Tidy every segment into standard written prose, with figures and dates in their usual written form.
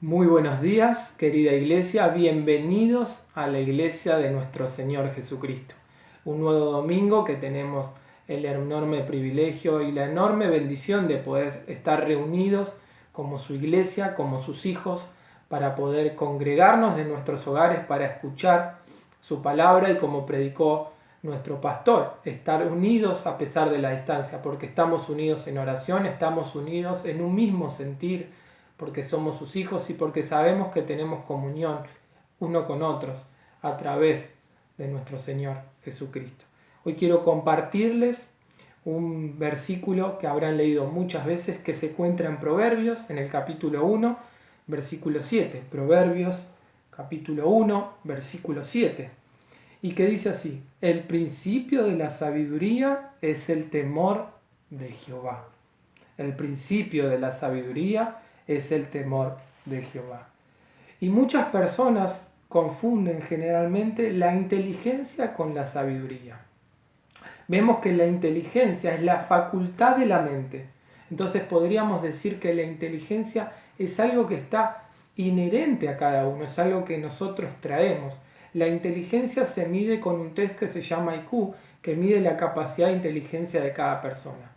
Muy buenos días, querida iglesia, bienvenidos a la iglesia de nuestro Señor Jesucristo. Un nuevo domingo que tenemos el enorme privilegio y la enorme bendición de poder estar reunidos como su iglesia, como sus hijos, para poder congregarnos de nuestros hogares para escuchar su palabra y como predicó nuestro pastor, estar unidos a pesar de la distancia, porque estamos unidos en oración, estamos unidos en un mismo sentir, porque somos sus hijos y porque sabemos que tenemos comunión uno con otros a través de nuestro Señor Jesucristo. Hoy quiero compartirles un versículo que habrán leído muchas veces que se encuentra en Proverbios, en el capítulo 1, versículo 7. Proverbios, capítulo 1, versículo 7. Y que dice así: el principio de la sabiduría es el temor de Jehová. El principio de la sabiduría es el temor de Jehová. Y muchas personas confunden generalmente la inteligencia con la sabiduría. Vemos que la inteligencia es la facultad de la mente. Entonces podríamos decir que la inteligencia es algo que está inherente a cada uno, es algo que nosotros traemos. La inteligencia se mide con un test que se llama IQ, que mide la capacidad de inteligencia de cada persona.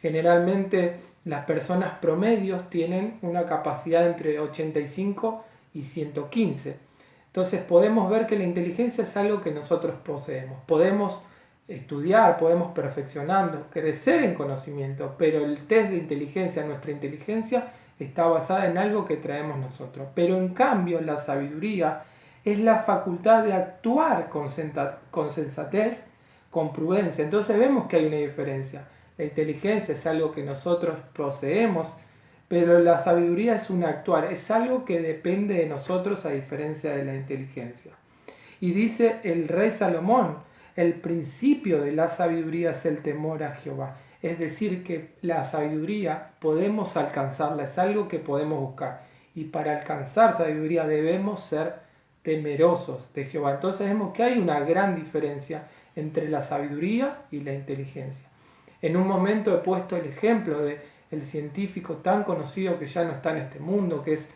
Generalmente las personas promedios tienen una capacidad entre 85 y 115. Entonces podemos ver que la inteligencia es algo que nosotros poseemos. Podemos estudiar, podemos perfeccionando, crecer en conocimiento, pero el test de inteligencia, nuestra inteligencia, está basada en algo que traemos nosotros. Pero en cambio la sabiduría es la facultad de actuar con sensatez, con prudencia. Entonces vemos que hay una diferencia. La inteligencia es algo que nosotros poseemos, pero la sabiduría es un actuar, es algo que depende de nosotros a diferencia de la inteligencia. Y dice el rey Salomón, el principio de la sabiduría es el temor a Jehová. Es decir, que la sabiduría podemos alcanzarla, es algo que podemos buscar. Y para alcanzar sabiduría debemos ser temerosos de Jehová. Entonces vemos que hay una gran diferencia entre la sabiduría y la inteligencia. En un momento he puesto el ejemplo de el científico tan conocido que ya no está en este mundo, que es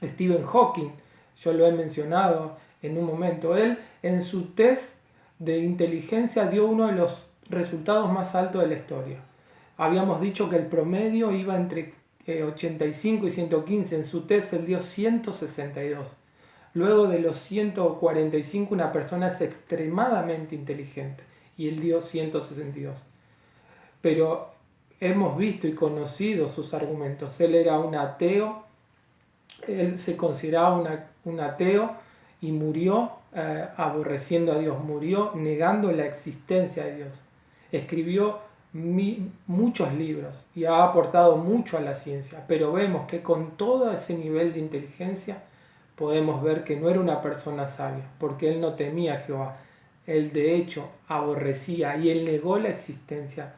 Stephen Hawking. Yo lo he mencionado en un momento. Él en su test de inteligencia dio uno de los resultados más altos de la historia. Habíamos dicho que el promedio iba entre 85 y 115. En su test él dio 162. Luego de los 145 una persona es extremadamente inteligente y él dio 162. Pero hemos visto y conocido sus argumentos. Él era un ateo, él se consideraba un ateo y murió aborreciendo a Dios, murió negando la existencia de Dios. Escribió muchos libros y ha aportado mucho a la ciencia, pero vemos que con todo ese nivel de inteligencia podemos ver que no era una persona sabia, porque él no temía a Jehová. Él de hecho aborrecía y él negó la existencia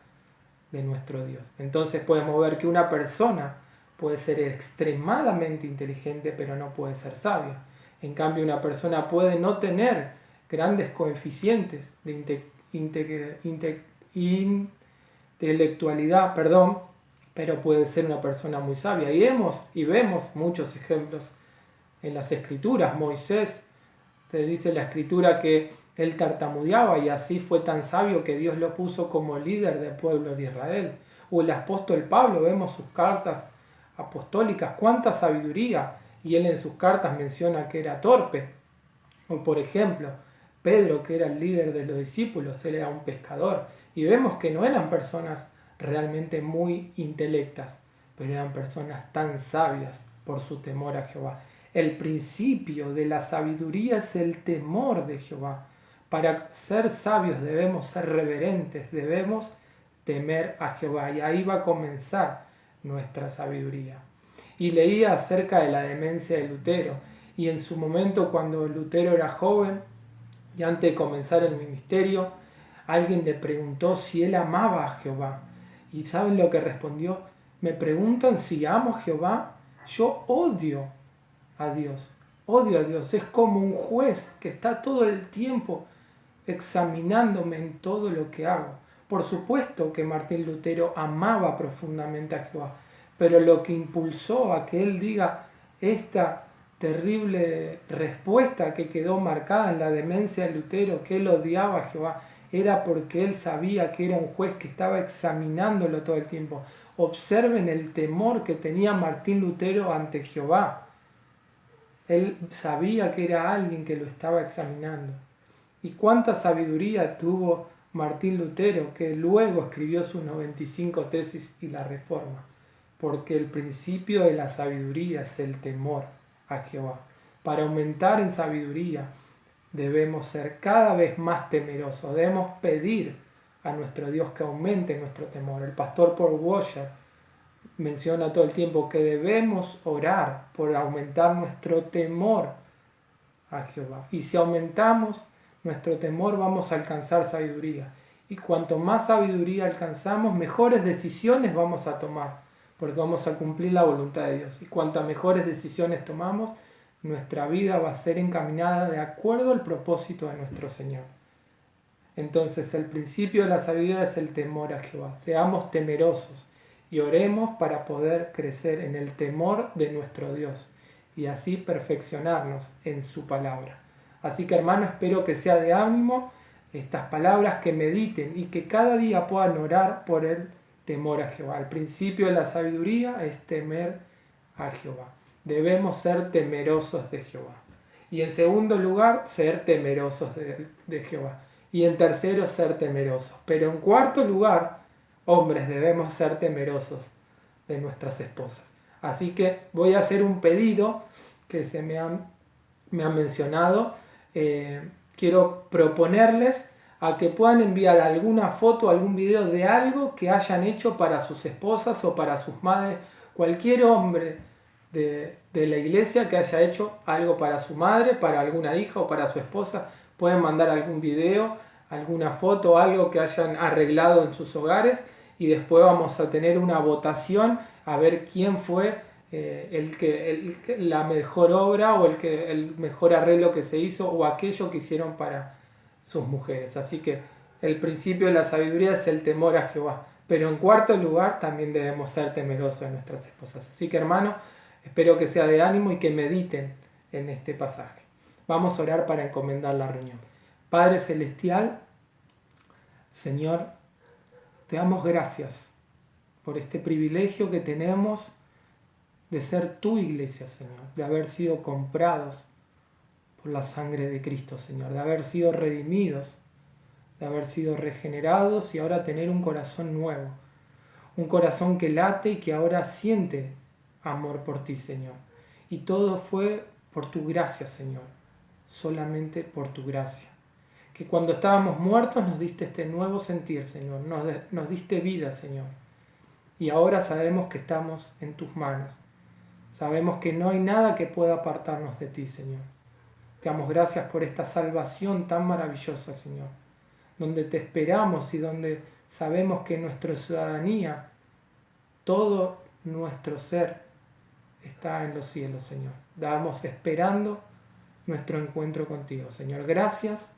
de nuestro Dios. Entonces podemos ver que una persona puede ser extremadamente inteligente, pero no puede ser sabia. En cambio, una persona puede no tener grandes coeficientes de intelectualidad, pero puede ser una persona muy sabia. Y vemos muchos ejemplos en las escrituras. Moisés, se dice en la escritura que él tartamudeaba y así fue tan sabio que Dios lo puso como líder del pueblo de Israel. O el apóstol Pablo, vemos sus cartas apostólicas, cuánta sabiduría, y él en sus cartas menciona que era torpe. O por ejemplo, Pedro, que era el líder de los discípulos, él era un pescador, y vemos que no eran personas realmente muy intelectas, pero eran personas tan sabias por su temor a Jehová. El principio de la sabiduría es el temor de Jehová. Para ser sabios debemos ser reverentes, debemos temer a Jehová, y ahí va a comenzar nuestra sabiduría. Y leía acerca de la demencia de Lutero, y en su momento cuando Lutero era joven y antes de comenzar el ministerio, alguien le preguntó si él amaba a Jehová. ¿Y saben lo que respondió? Me preguntan si amo a Jehová. Yo odio a Dios. Odio a Dios. Es como un juez que está todo el tiempo examinándome en todo lo que hago. Por supuesto que Martín Lutero amaba profundamente a Jehová, pero lo que impulsó a que él diga esta terrible respuesta que quedó marcada en la demencia de Lutero, que él odiaba a Jehová, era porque él sabía que era un juez que estaba examinándolo todo el tiempo. Observen el temor que tenía Martín Lutero ante Jehová. Él sabía que era alguien que lo estaba examinando. Y cuánta sabiduría tuvo Martín Lutero, que luego escribió sus 95 tesis y la Reforma. Porque el principio de la sabiduría es el temor a Jehová. Para aumentar en sabiduría debemos ser cada vez más temerosos. Debemos pedir a nuestro Dios que aumente nuestro temor. El pastor Paul Washer menciona todo el tiempo que debemos orar por aumentar nuestro temor a Jehová. Y si aumentamos nuestro temor, vamos a alcanzar sabiduría. Y cuanto más sabiduría alcanzamos, mejores decisiones vamos a tomar, porque vamos a cumplir la voluntad de Dios. Y cuantas mejores decisiones tomamos, nuestra vida va a ser encaminada de acuerdo al propósito de nuestro Señor. Entonces, el principio de la sabiduría es el temor a Jehová. Seamos temerosos y oremos para poder crecer en el temor de nuestro Dios y así perfeccionarnos en su palabra. Así que, hermano, espero que sea de ánimo estas palabras, que mediten y que cada día puedan orar por el temor a Jehová. El principio de la sabiduría es temer a Jehová. Debemos ser temerosos de Jehová. Y en segundo lugar, ser temerosos de Jehová. Y en tercero, ser temerosos. Pero en cuarto lugar, hombres, debemos ser temerosos de nuestras esposas. Así que voy a hacer un pedido que se me han mencionado. Quiero proponerles a que puedan enviar alguna foto, algún video de algo que hayan hecho para sus esposas o para sus madres. Cualquier hombre de la iglesia que haya hecho algo para su madre, para alguna hija o para su esposa, pueden mandar algún video, alguna foto, algo que hayan arreglado en sus hogares, y después vamos a tener una votación a ver quién fue la mejor obra o el mejor arreglo que se hizo o aquello que hicieron para sus mujeres. Así que el principio de la sabiduría es el temor a Jehová. Pero en cuarto lugar, también debemos ser temerosos de nuestras esposas. Así que, hermanos, espero que sea de ánimo y que mediten en este pasaje. Vamos a orar para encomendar la reunión. Padre Celestial, Señor, te damos gracias por este privilegio que tenemos de ser tu iglesia, Señor, de haber sido comprados por la sangre de Cristo, Señor, de haber sido redimidos, de haber sido regenerados y ahora tener un corazón nuevo, un corazón que late y que ahora siente amor por ti, Señor. Y todo fue por tu gracia, Señor, solamente por tu gracia. Que cuando estábamos muertos nos diste este nuevo sentir, Señor, nos diste vida, Señor. Y ahora sabemos que estamos en tus manos. Sabemos que no hay nada que pueda apartarnos de ti, Señor. Te damos gracias por esta salvación tan maravillosa, Señor, donde te esperamos y donde sabemos que nuestra ciudadanía, todo nuestro ser está en los cielos, Señor. Estamos esperando nuestro encuentro contigo, Señor. Gracias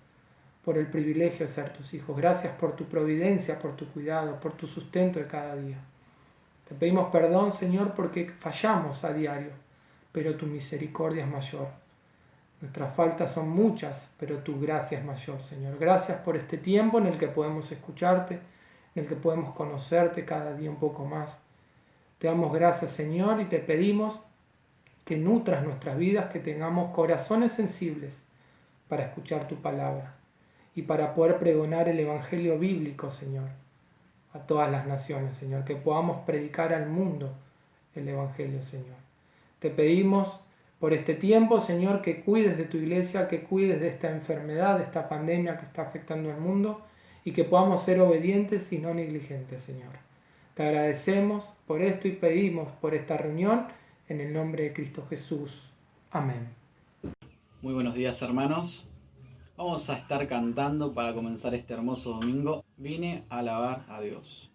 por el privilegio de ser tus hijos. Gracias por tu providencia, por tu cuidado, por tu sustento de cada día. Te pedimos perdón, Señor, porque fallamos a diario, pero tu misericordia es mayor. Nuestras faltas son muchas, pero tu gracia es mayor, Señor. Gracias por este tiempo en el que podemos escucharte, en el que podemos conocerte cada día un poco más. Te damos gracias, Señor, y te pedimos que nutras nuestras vidas, que tengamos corazones sensibles para escuchar tu palabra y para poder pregonar el evangelio bíblico, Señor, a todas las naciones, Señor, que podamos predicar al mundo el evangelio, Señor. Te pedimos por este tiempo, Señor, que cuides de tu iglesia, que cuides de esta enfermedad, de esta pandemia que está afectando al mundo, y que podamos ser obedientes y no negligentes, Señor. Te agradecemos por esto y pedimos por esta reunión en el nombre de Cristo Jesús. Amén. Muy buenos días, hermanos. Vamos a estar cantando para comenzar este hermoso domingo. Vine a alabar a Dios.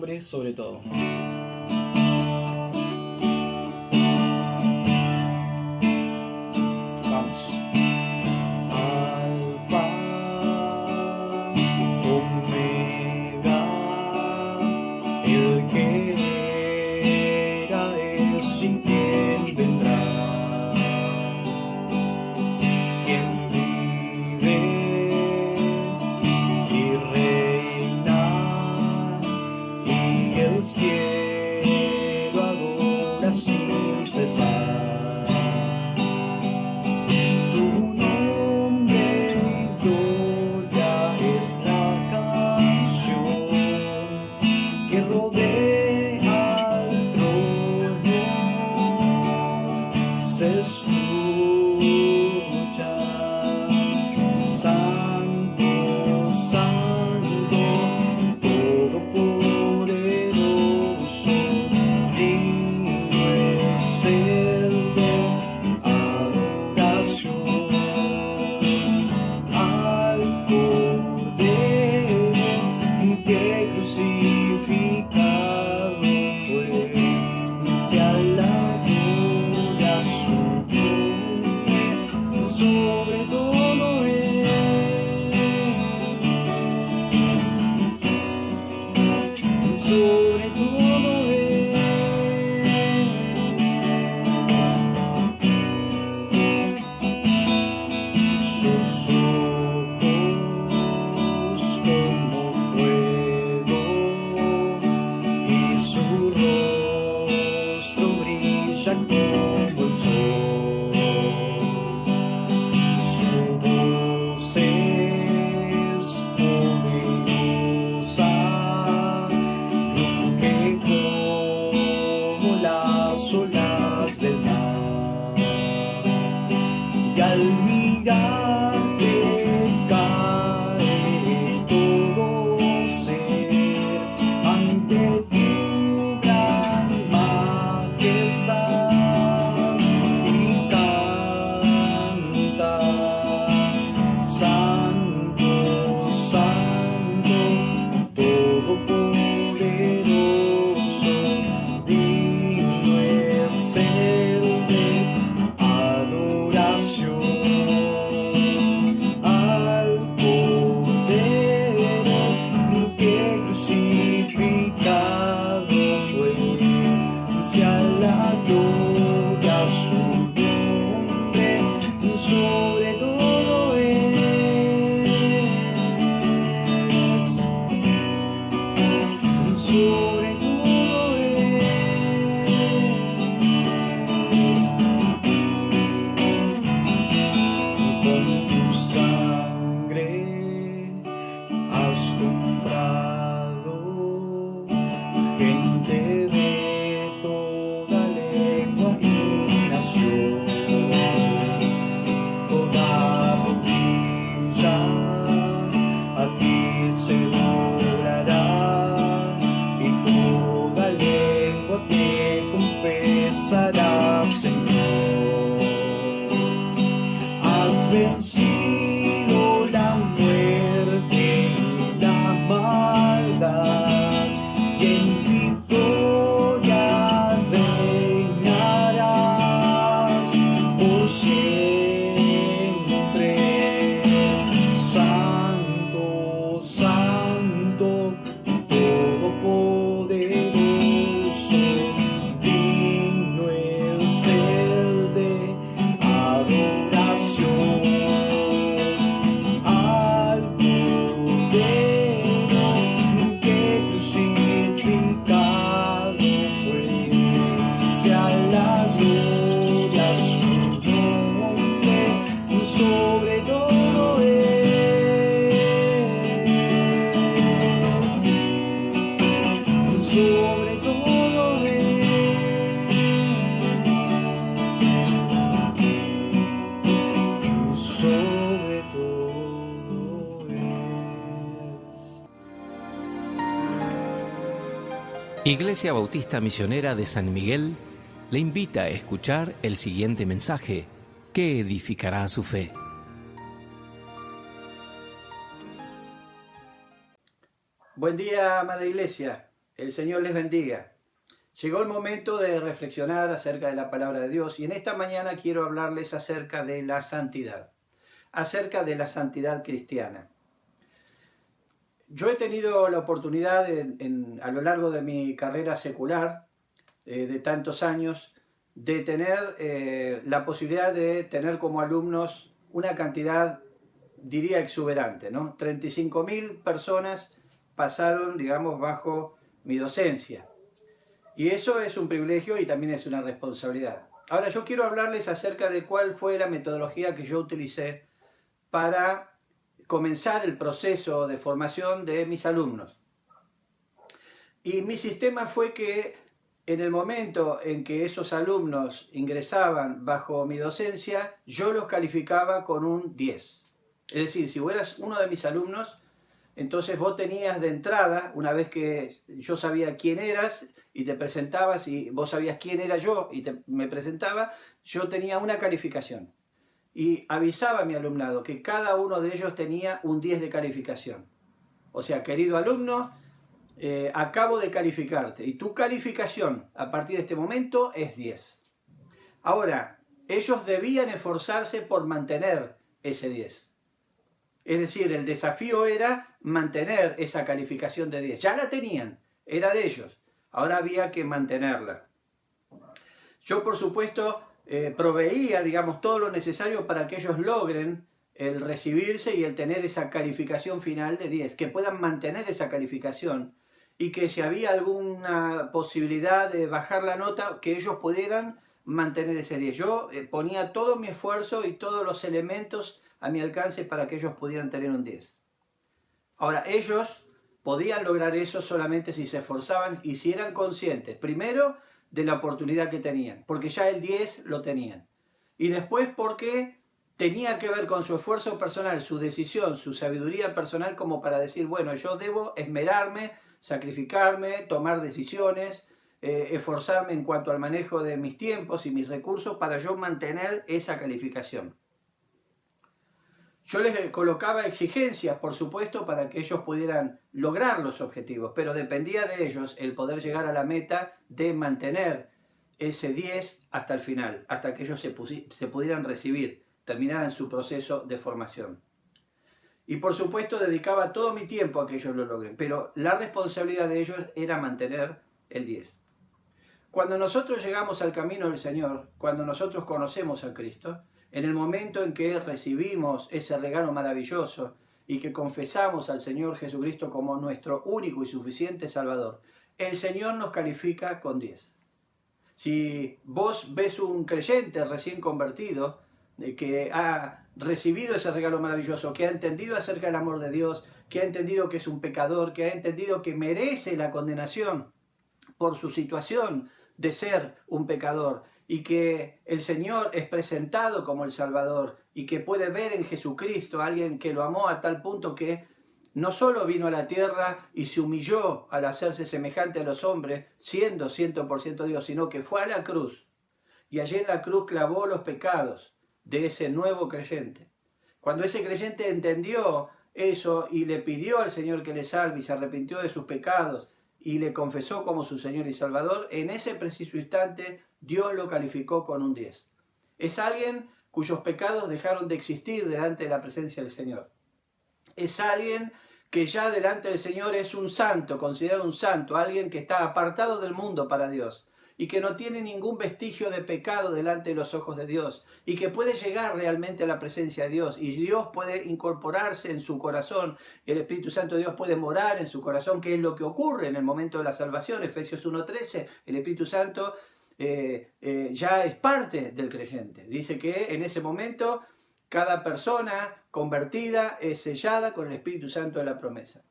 nombre sobre todo. Vamos. Alfa, Omega, el que era, es, sin quien vendrá, quien vive y reina, y el cielo adora sin cesar. Se escucha, Santo, Santo, Todopoderoso, digno es el de adoración, al Cordero que crucificado fue, sea la sobre todo sobre todo sus ojos como fuego y su rostro brilla como el sol. Olas del mar, y al mirarte cae todo ser ante tu gran majestad y canta: Santo, Santo, Todopoderoso, digno es el de adoración, al Cordero que crucificado fue, sea la gloria a su nombre, sobre todo es, sobre todo es, con tu sangre has comprado gente de toda lengua y nación, toda rodilla a ti se doblará y toda lengua te confesará, Señor. Has vencido la muerte y la maldad, y en victoria reinarás por siempre. Santo, Santo, Todopoderoso, digno es el de adoración, al Cordero que crucificado fue, sea la gloria a su nombre, sobre todo es, sobre todo es, sobre todo es. Iglesia Bautista Misionera de San Miguel le invita a escuchar el siguiente mensaje que edificará su fe. Buen día, amada Iglesia. El Señor les bendiga. Llegó el momento de reflexionar acerca de la palabra de Dios y en esta mañana quiero hablarles acerca de la santidad cristiana. Yo he tenido la oportunidad a lo largo de mi carrera secular de tantos años de tener la posibilidad de tener como alumnos una cantidad, diría, exuberante, ¿no? 35.000 personas pasaron, digamos, bajo mi docencia. Y eso es un privilegio y también es una responsabilidad. Ahora yo quiero hablarles acerca de cuál fue la metodología que yo utilicé para comenzar el proceso de formación de mis alumnos. Y mi sistema fue que en el momento en que esos alumnos ingresaban bajo mi docencia, yo los calificaba con un 10. Es decir, si vos eras uno de mis alumnos, entonces vos tenías de entrada, una vez que yo sabía quién eras y te presentabas y vos sabías quién era yo y me presentaba, yo tenía una calificación. Y avisaba a mi alumnado que cada uno de ellos tenía un 10 de calificación. O sea, querido alumno, acabo de calificarte y tu calificación a partir de este momento es 10. Ahora, ellos debían esforzarse por mantener ese 10. Es decir, el desafío era mantener esa calificación de 10. Ya la tenían, era de ellos. Ahora había que mantenerla. Yo, por supuesto, proveía, digamos, todo lo necesario para que ellos logren el recibirse y el tener esa calificación final de 10. Que puedan mantener esa calificación y que si había alguna posibilidad de bajar la nota, que ellos pudieran mantener ese 10. Yo ponía todo mi esfuerzo y todos los elementos a mi alcance para que ellos pudieran tener un 10. Ahora, ellos podían lograr eso solamente si se esforzaban y si eran conscientes, primero, de la oportunidad que tenían, porque ya el 10 lo tenían. Y después porque tenía que ver con su esfuerzo personal, su decisión, su sabiduría personal, como para decir, bueno, yo debo esmerarme, sacrificarme, tomar decisiones, esforzarme en cuanto al manejo de mis tiempos y mis recursos para yo mantener esa calificación. Yo les colocaba exigencias, por supuesto, para que ellos pudieran lograr los objetivos, pero dependía de ellos el poder llegar a la meta de mantener ese 10 hasta el final, hasta que ellos se pudieran recibir, terminaran su proceso de formación. Y por supuesto dedicaba todo mi tiempo a que ellos lo logren, pero la responsabilidad de ellos era mantener el 10. Cuando nosotros llegamos al camino del Señor, cuando nosotros conocemos a Cristo, en el momento en que recibimos ese regalo maravilloso y que confesamos al Señor Jesucristo como nuestro único y suficiente Salvador, el Señor nos califica con 10. Si vos ves un creyente recién convertido, que ha recibido ese regalo maravilloso, que ha entendido acerca del amor de Dios, que ha entendido que es un pecador, que ha entendido que merece la condenación por su situación de ser un pecador, y que el Señor es presentado como el Salvador y que puede ver en Jesucristo a alguien que lo amó a tal punto que no solo vino a la tierra y se humilló al hacerse semejante a los hombres, siendo 100% Dios, sino que fue a la cruz y allí en la cruz clavó los pecados de ese nuevo creyente. Cuando ese creyente entendió eso y le pidió al Señor que le salve y se arrepintió de sus pecados y le confesó como su Señor y Salvador, en ese preciso instante Dios lo calificó con un 10. Es alguien cuyos pecados dejaron de existir delante de la presencia del Señor. Es alguien que ya delante del Señor es un santo, considerado un santo, alguien que está apartado del mundo para Dios y que no tiene ningún vestigio de pecado delante de los ojos de Dios y que puede llegar realmente a la presencia de Dios y Dios puede incorporarse en su corazón, el Espíritu Santo de Dios puede morar en su corazón, que es lo que ocurre en el momento de la salvación. Efesios 1:13, el Espíritu Santo ya es parte del creyente. Dice que en ese momento cada persona convertida es sellada con el Espíritu Santo de la promesa.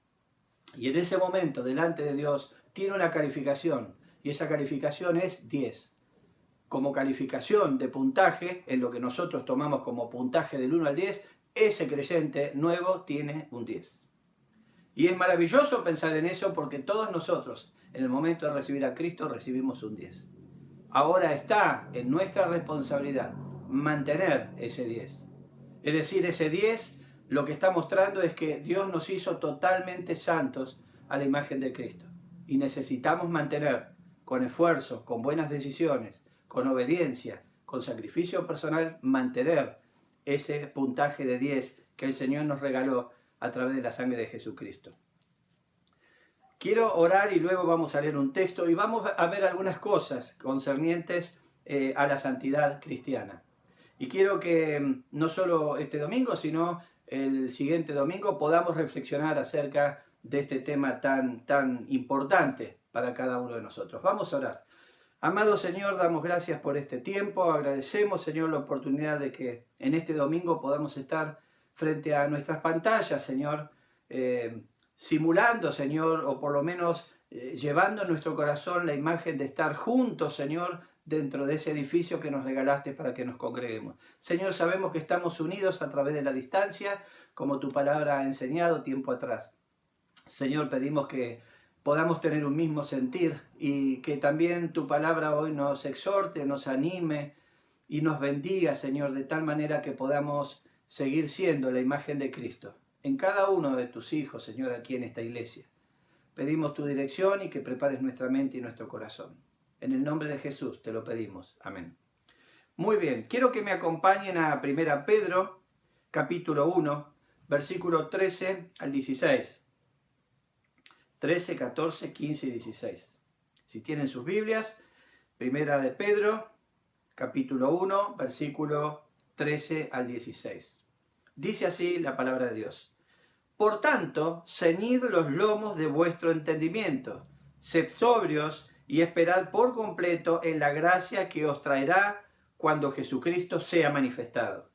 Y en ese momento, delante de Dios, tiene una calificación, y esa calificación es 10. Como calificación de puntaje, en lo que nosotros tomamos como puntaje del 1 al 10, ese creyente nuevo tiene un 10. Y es maravilloso pensar en eso porque todos nosotros, en el momento de recibir a Cristo, recibimos un 10. Ahora está en nuestra responsabilidad mantener ese 10. Es decir, ese 10 lo que está mostrando es que Dios nos hizo totalmente santos a la imagen de Cristo. y necesitamos mantener con esfuerzo, con buenas decisiones, con obediencia, con sacrificio personal, mantener ese puntaje de 10 que el Señor nos regaló a través de la sangre de Jesucristo. Quiero orar y luego vamos a leer un texto y vamos a ver algunas cosas concernientes a la santidad cristiana. Y quiero que no solo este domingo, sino el siguiente domingo podamos reflexionar acerca de este tema tan importante para cada uno de nosotros. Vamos a orar. Amado Señor, damos gracias por este tiempo, agradecemos, Señor, la oportunidad de que en este domingo podamos estar frente a nuestras pantallas, Señor, simulando, Señor, o por lo menos llevando en nuestro corazón la imagen de estar juntos, Señor, dentro de ese edificio que nos regalaste para que nos congreguemos. Señor, sabemos que estamos unidos a través de la distancia, como tu palabra ha enseñado tiempo atrás. Señor, pedimos que podamos tener un mismo sentir y que también tu palabra hoy nos exhorte, nos anime y nos bendiga, Señor, de tal manera que podamos seguir siendo la imagen de Cristo en cada uno de tus hijos, Señor, aquí en esta iglesia. Pedimos tu dirección y que prepares nuestra mente y nuestro corazón. En el nombre de Jesús te lo pedimos. Amén. Muy bien, quiero que me acompañen a 1 Pedro, capítulo 1, versículo 13 al 16. 13, 14, 15 y 16. Si tienen sus Biblias, 1 Pedro, capítulo 1, versículo 13 al 16. Dice así la palabra de Dios. Por tanto, ceñid los lomos de vuestro entendimiento, sed sobrios y esperad por completo en la gracia que os traerá cuando Jesucristo sea manifestado.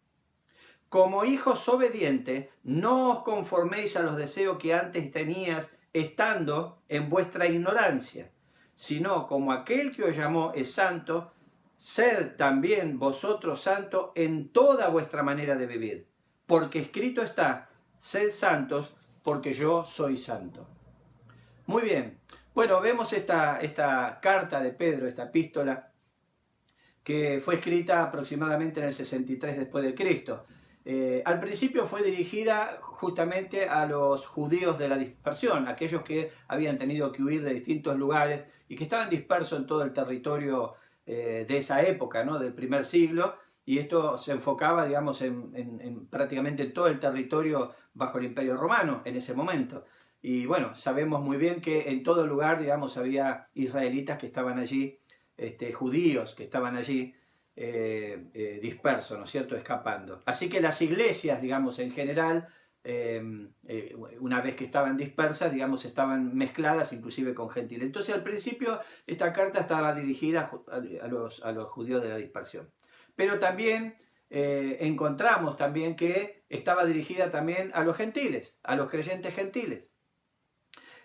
Como hijos obedientes, no os conforméis a los deseos que antes tenías estando en vuestra ignorancia, sino como aquel que os llamó es santo, sed también vosotros santos en toda vuestra manera de vivir, porque escrito está, sed santos, porque yo soy santo. Muy bien, bueno, vemos esta carta de Pedro, esta epístola, que fue escrita aproximadamente en el 63 después de Cristo. Al principio fue dirigida justamente a los judíos de la dispersión, aquellos que habían tenido que huir de distintos lugares y que estaban dispersos en todo el territorio de esa época, ¿no? Del primer siglo, y esto se enfocaba, digamos, en prácticamente todo el territorio bajo el Imperio Romano en ese momento. Y bueno, sabemos muy bien que en todo lugar, digamos, había israelitas que estaban allí, judíos que estaban allí, dispersos, ¿no es cierto?, escapando. Así que las iglesias, digamos, en general, una vez que estaban dispersas, digamos, estaban mezcladas inclusive con gentiles. Entonces, al principio, esta carta estaba dirigida a los judíos de la dispersión. Pero también encontramos también que estaba dirigida también a los gentiles, a los creyentes gentiles.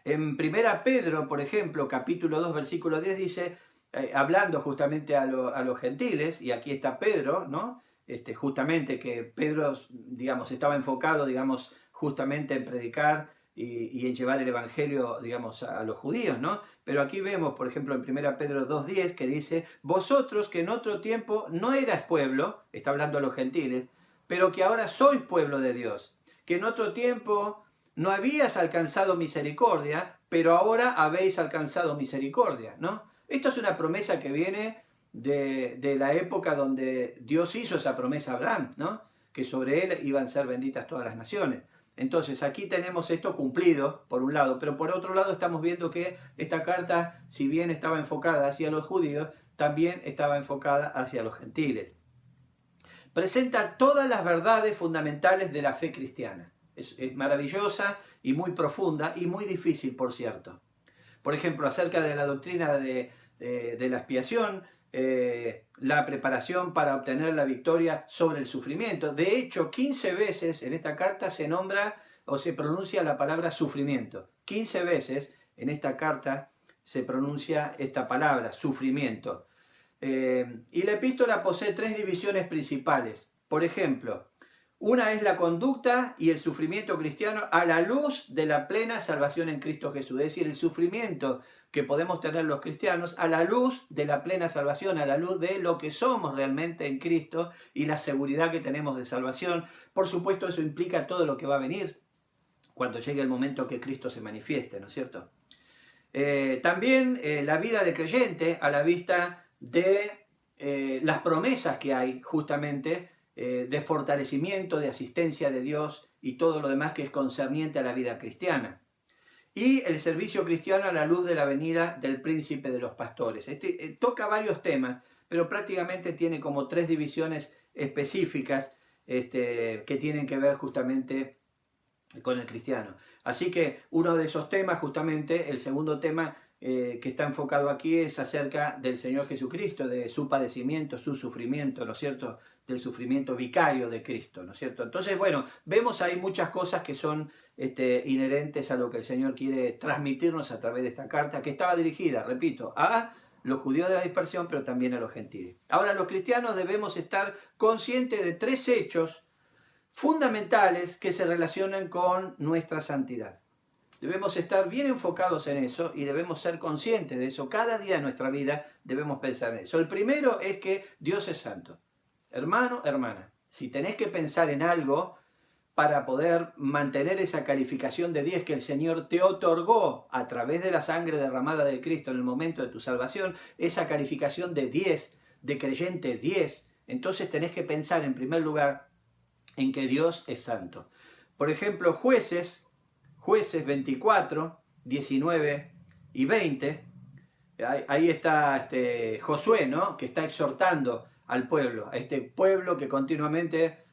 En 1 Pedro, por ejemplo, capítulo 2, versículo 10, dice, hablando justamente a los gentiles, y aquí está Pedro, ¿no? Justamente que Pedro, digamos, estaba enfocado, digamos, justamente en predicar y en llevar el evangelio, digamos, a los judíos, ¿no? Pero aquí vemos, por ejemplo, en 1 Pedro 2.10, que dice, vosotros que en otro tiempo no erais pueblo, está hablando a los gentiles, pero que ahora sois pueblo de Dios, que en otro tiempo no habías alcanzado misericordia, pero ahora habéis alcanzado misericordia, ¿no? Esto es una promesa que viene de la época donde Dios hizo esa promesa a Abraham, ¿no? Que sobre él iban a ser benditas todas las naciones. Entonces aquí tenemos esto cumplido por un lado, pero por otro lado estamos viendo que esta carta, si bien estaba enfocada hacia los judíos, también estaba enfocada hacia los gentiles. Presenta todas las verdades fundamentales de la fe cristiana. Es maravillosa y muy profunda y muy difícil, por cierto. Por ejemplo, acerca de la doctrina de la expiación, la preparación para obtener la victoria sobre el sufrimiento. De hecho, 15 veces en esta carta se nombra o se pronuncia la palabra sufrimiento. 15 veces en esta carta se pronuncia esta palabra, sufrimiento. Y la epístola posee 3 divisiones principales. Por ejemplo, una es la conducta y el sufrimiento cristiano a la luz de la plena salvación en Cristo Jesús. Es decir, el sufrimiento que podemos tener los cristianos a la luz de la plena salvación, a la luz de lo que somos realmente en Cristo y la seguridad que tenemos de salvación. Por supuesto, eso implica todo lo que va a venir cuando llegue el momento que Cristo se manifieste, ¿no es cierto? También la vida de creyente a la vista de las promesas que hay justamente de fortalecimiento, de asistencia de Dios y todo lo demás que es concerniente a la vida cristiana. Y el servicio cristiano a la luz de la venida del príncipe de los pastores. Toca varios temas, pero prácticamente tiene como 3 divisiones específicas que tienen que ver justamente con el cristiano. Así que uno de esos temas, justamente, el segundo tema que está enfocado aquí es acerca del Señor Jesucristo, de su padecimiento, su sufrimiento, ¿no es cierto?, del sufrimiento vicario de Cristo, ¿no es cierto? Entonces, bueno, vemos ahí muchas cosas que son inherentes a lo que el Señor quiere transmitirnos a través de esta carta, que estaba dirigida, repito, a los judíos de la dispersión, pero también a los gentiles. Ahora, los cristianos debemos estar conscientes de 3 hechos fundamentales que se relacionan con nuestra santidad. Debemos estar bien enfocados en eso y debemos ser conscientes de eso. Cada día de nuestra vida debemos pensar en eso. El primero es que Dios es santo. Hermano, hermana, si tenés que pensar en algo para poder mantener esa calificación de 10 que el Señor te otorgó a través de la sangre derramada de Cristo en el momento de tu salvación, esa calificación de 10, de creyente 10, entonces tenés que pensar en primer lugar en que Dios es santo. Por ejemplo, Jueces 24, 19 y 20, ahí está Josué, ¿no?, que está exhortando al pueblo, a este pueblo que continuamente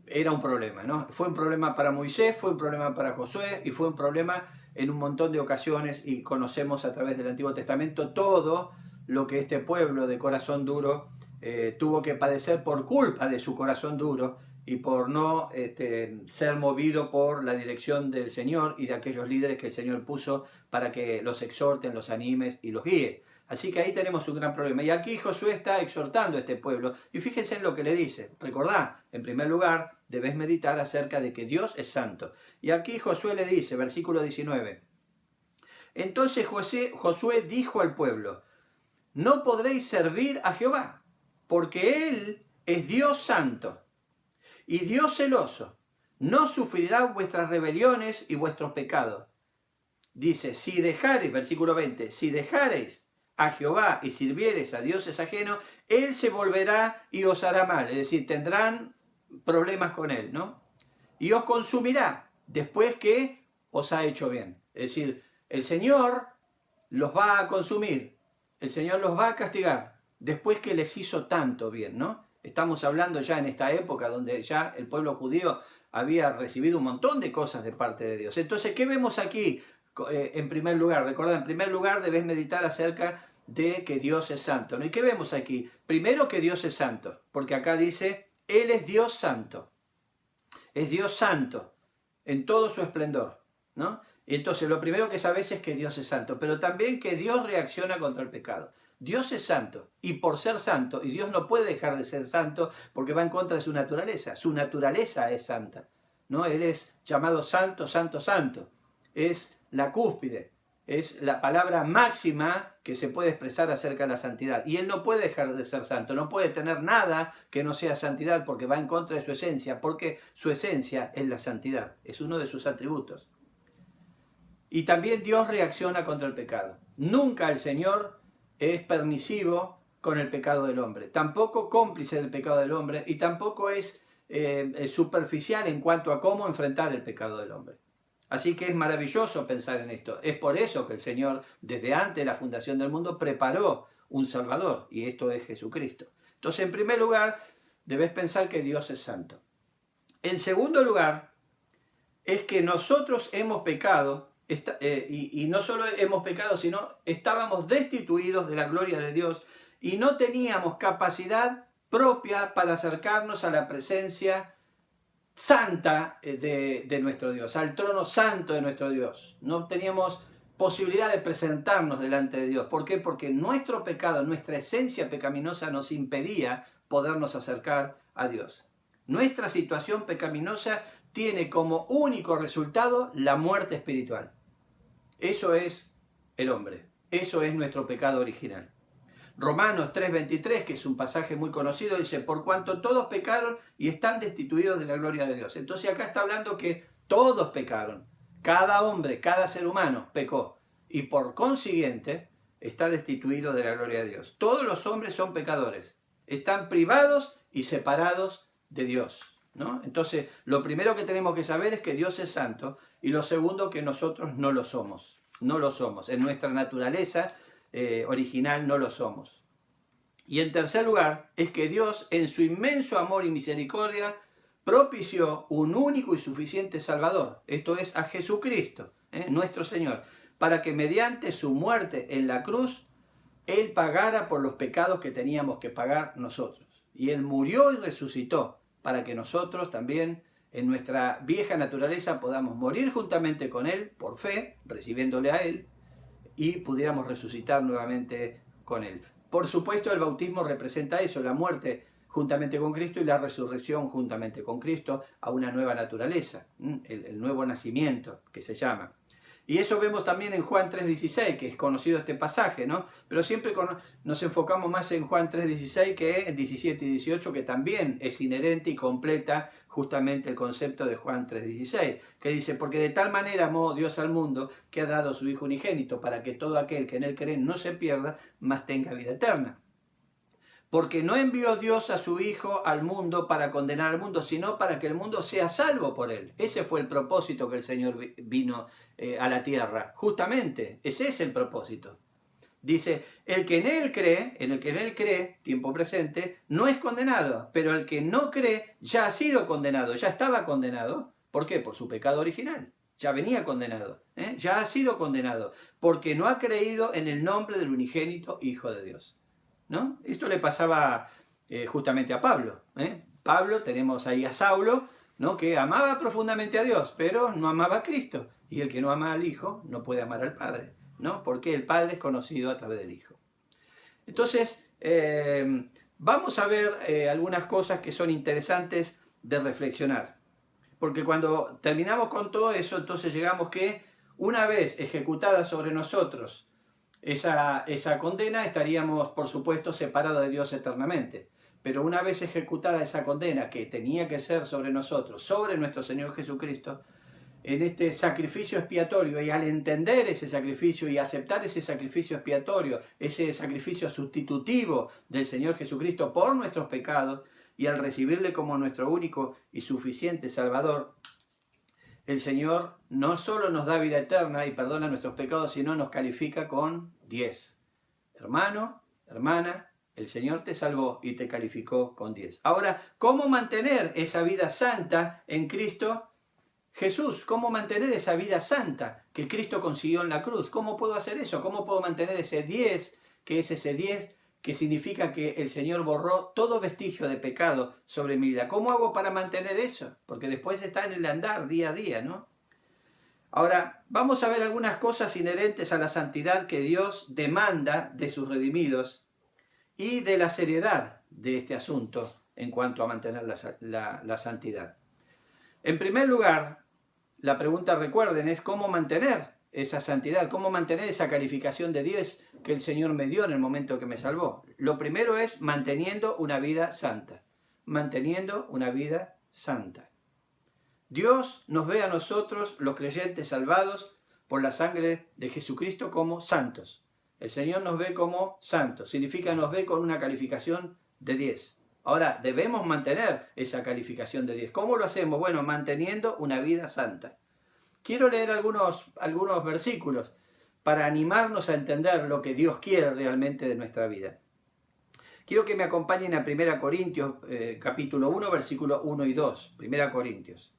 era un problema, ¿no? Fue un problema para Moisés, fue un problema para Josué y fue un problema en un montón de ocasiones, y conocemos a través del Antiguo Testamento todo lo que este pueblo de corazón duro tuvo que padecer por culpa de su corazón duro y por no ser movido por la dirección del Señor y de aquellos líderes que el Señor puso para que los exhorten, los animes y los guíe. Así que ahí tenemos un gran problema. Y aquí Josué está exhortando a este pueblo. Y fíjense en lo que le dice. Recordá, en primer lugar, debes meditar acerca de que Dios es santo. Y aquí Josué le dice, versículo 19. Entonces Josué dijo al pueblo, no podréis servir a Jehová, porque Él es Dios santo y Dios celoso. No sufrirá vuestras rebeliones y vuestros pecados. Dice, si dejareis, versículo 20, si dejareis a Jehová y sirviereis a dioses ajenos, Él se volverá y os hará mal. Es decir, tendrán problemas con Él, ¿no? Y os consumirá después que os ha hecho bien. Es decir, el Señor los va a consumir, el Señor los va a castigar después que les hizo tanto bien, ¿no? Estamos hablando ya en esta época donde ya el pueblo judío había recibido un montón de cosas de parte de Dios. Entonces, ¿qué vemos aquí? En primer lugar, recordad, en primer lugar debes meditar acerca de que Dios es santo, ¿no? ¿Y qué vemos aquí? Primero, que Dios es santo, porque acá dice, Él es Dios santo. Es Dios santo en todo su esplendor, ¿no? Entonces, lo primero que sabes es que Dios es santo, pero también que Dios reacciona contra el pecado. Dios es santo, y por ser santo, y Dios no puede dejar de ser santo porque va en contra de su naturaleza es santa, ¿no? Él es llamado santo, santo, santo. Es la cúspide, es la palabra máxima que se puede expresar acerca de la santidad. Y Él no puede dejar de ser santo, no puede tener nada que no sea santidad porque va en contra de su esencia, porque su esencia es la santidad, es uno de sus atributos. Y también Dios reacciona contra el pecado. Nunca el Señor es permisivo con el pecado del hombre, tampoco cómplice del pecado del hombre, y tampoco es superficial en cuanto a cómo enfrentar el pecado del hombre. Así que es maravilloso pensar en esto. Es por eso que el Señor, desde antes de la fundación del mundo, preparó un Salvador, y esto es Jesucristo. Entonces, en primer lugar, debes pensar que Dios es santo. En segundo lugar, es que nosotros hemos pecado, y no solo hemos pecado, sino estábamos destituidos de la gloria de Dios y no teníamos capacidad propia para acercarnos a la presencia santa de nuestro Dios, al trono santo de nuestro Dios. No teníamos posibilidad de presentarnos delante de Dios. ¿Por qué? Porque nuestro pecado, nuestra esencia pecaminosa nos impedía podernos acercar a Dios. Nuestra situación pecaminosa tiene como único resultado la muerte espiritual. Eso es el hombre. Eso es nuestro pecado original. Romanos 3:23, que es un pasaje muy conocido, dice, por cuanto todos pecaron y están destituidos de la gloria de Dios. Entonces acá está hablando que todos pecaron. Cada hombre, cada ser humano pecó. y por consiguiente está destituido de la gloria de Dios. Todos los hombres son pecadores, están privados y separados de Dios, ¿no? Entonces, lo primero que tenemos que saber es que Dios es santo, y lo segundo, que nosotros no lo somos. No lo somos. En nuestra naturaleza original no lo somos. Y en tercer lugar, es que Dios, en su inmenso amor y misericordia, propició un único y suficiente Salvador. Esto es a Jesucristo, nuestro Señor, para que mediante su muerte en la cruz, Él pagara por los pecados que teníamos que pagar nosotros. Y Él murió y resucitó para que nosotros también, en nuestra vieja naturaleza, podamos morir juntamente con Él, por fe, recibiéndole a Él, y pudiéramos resucitar nuevamente con Él. Por supuesto, el bautismo representa eso, la muerte juntamente con Cristo y la resurrección juntamente con Cristo a una nueva naturaleza, el nuevo nacimiento que se llama. Y eso vemos también en Juan 3.16, que es conocido este pasaje, ¿no? Pero siempre nos enfocamos más en Juan 3.16 que en 17 y 18, que también es inherente y completa justamente el concepto de Juan 3.16, que dice, porque de tal manera amó Dios al mundo que ha dado a su Hijo unigénito, para que todo aquel que en él cree no se pierda, mas tenga vida eterna. Porque no envió Dios a su Hijo al mundo para condenar al mundo, sino para que el mundo sea salvo por él. Ese fue el propósito que el Señor vino a la tierra. Justamente, ese es el propósito. Dice, el que en el que en él cree, tiempo presente, no es condenado, pero el que no cree ya ha sido condenado, ya estaba condenado. ¿Por qué? Por su pecado original. Ya venía condenado, ya ha sido condenado, porque no ha creído en el nombre del unigénito Hijo de Dios, ¿no? Esto le pasaba justamente a Pablo. Pablo, tenemos ahí a Saulo, ¿no? Que amaba profundamente a Dios, pero no amaba a Cristo. Y el que no ama al Hijo no puede amar al Padre, ¿no? Porque el Padre es conocido a través del Hijo. Entonces, vamos a ver algunas cosas que son interesantes de reflexionar. Porque cuando terminamos con todo eso, entonces llegamos que una vez ejecutada sobre nosotros esa condena, estaríamos, por supuesto, separados de Dios eternamente. Pero una vez ejecutada esa condena que tenía que ser sobre nosotros, sobre nuestro Señor Jesucristo, en este sacrificio expiatorio, y al entender ese sacrificio y aceptar ese sacrificio expiatorio, ese sacrificio sustitutivo del Señor Jesucristo por nuestros pecados, y al recibirle como nuestro único y suficiente Salvador, el Señor no solo nos da vida eterna y perdona nuestros pecados, sino nos califica con 10. Hermano, hermana, el Señor te salvó y te calificó con 10. Ahora, ¿cómo mantener esa vida santa en Cristo Jesús? ¿Cómo mantener esa vida santa que Cristo consiguió en la cruz? ¿Cómo puedo hacer eso? ¿Cómo puedo mantener ese 10, que es ese 10 que significa que el Señor borró todo vestigio de pecado sobre mi vida? ¿Cómo hago para mantener eso? Porque después está en el andar día a día, ¿no? Ahora, vamos a ver algunas cosas inherentes a la santidad que Dios demanda de sus redimidos y de la seriedad de este asunto en cuanto a mantener la santidad. En primer lugar, la pregunta, recuerden, es cómo mantener esa santidad, cómo mantener esa calificación de 10 que el Señor me dio en el momento que me salvó. Lo primero es manteniendo una vida santa, manteniendo una vida santa. Dios nos ve a nosotros, los creyentes salvados por la sangre de Jesucristo, como santos. El Señor nos ve como santos, significa nos ve con una calificación de 10. Ahora, debemos mantener esa calificación de 10. ¿Cómo lo hacemos? Bueno, manteniendo una vida santa. Quiero leer algunos versículos para animarnos a entender lo que Dios quiere realmente de nuestra vida. Quiero que me acompañen a 1 Corintios, capítulo 1, versículos 1 y 2. 1 Corintios.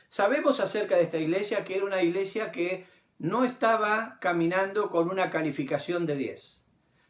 Sabemos acerca de esta iglesia que era una iglesia que no estaba caminando con una calificación de 10.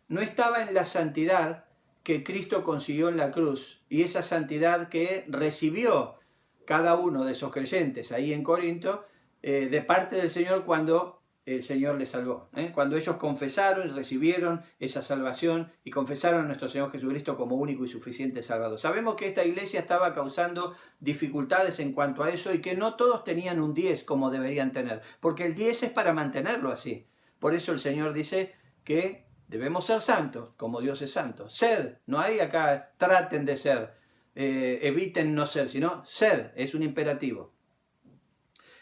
No estaba en la santidad que Cristo consiguió en la cruz, y esa santidad que recibió cada uno de esos creyentes ahí en Corinto, de parte del Señor cuando el Señor les salvó. Cuando ellos confesaron y recibieron esa salvación y confesaron a nuestro Señor Jesucristo como único y suficiente Salvador. Sabemos que esta iglesia estaba causando dificultades en cuanto a eso y que no todos tenían un 10 como deberían tener, porque el 10 es para mantenerlo así. Por eso el Señor dice que debemos ser santos como Dios es santo. Sed, no hay acá traten de ser, eviten no ser, sino sed, es un imperativo.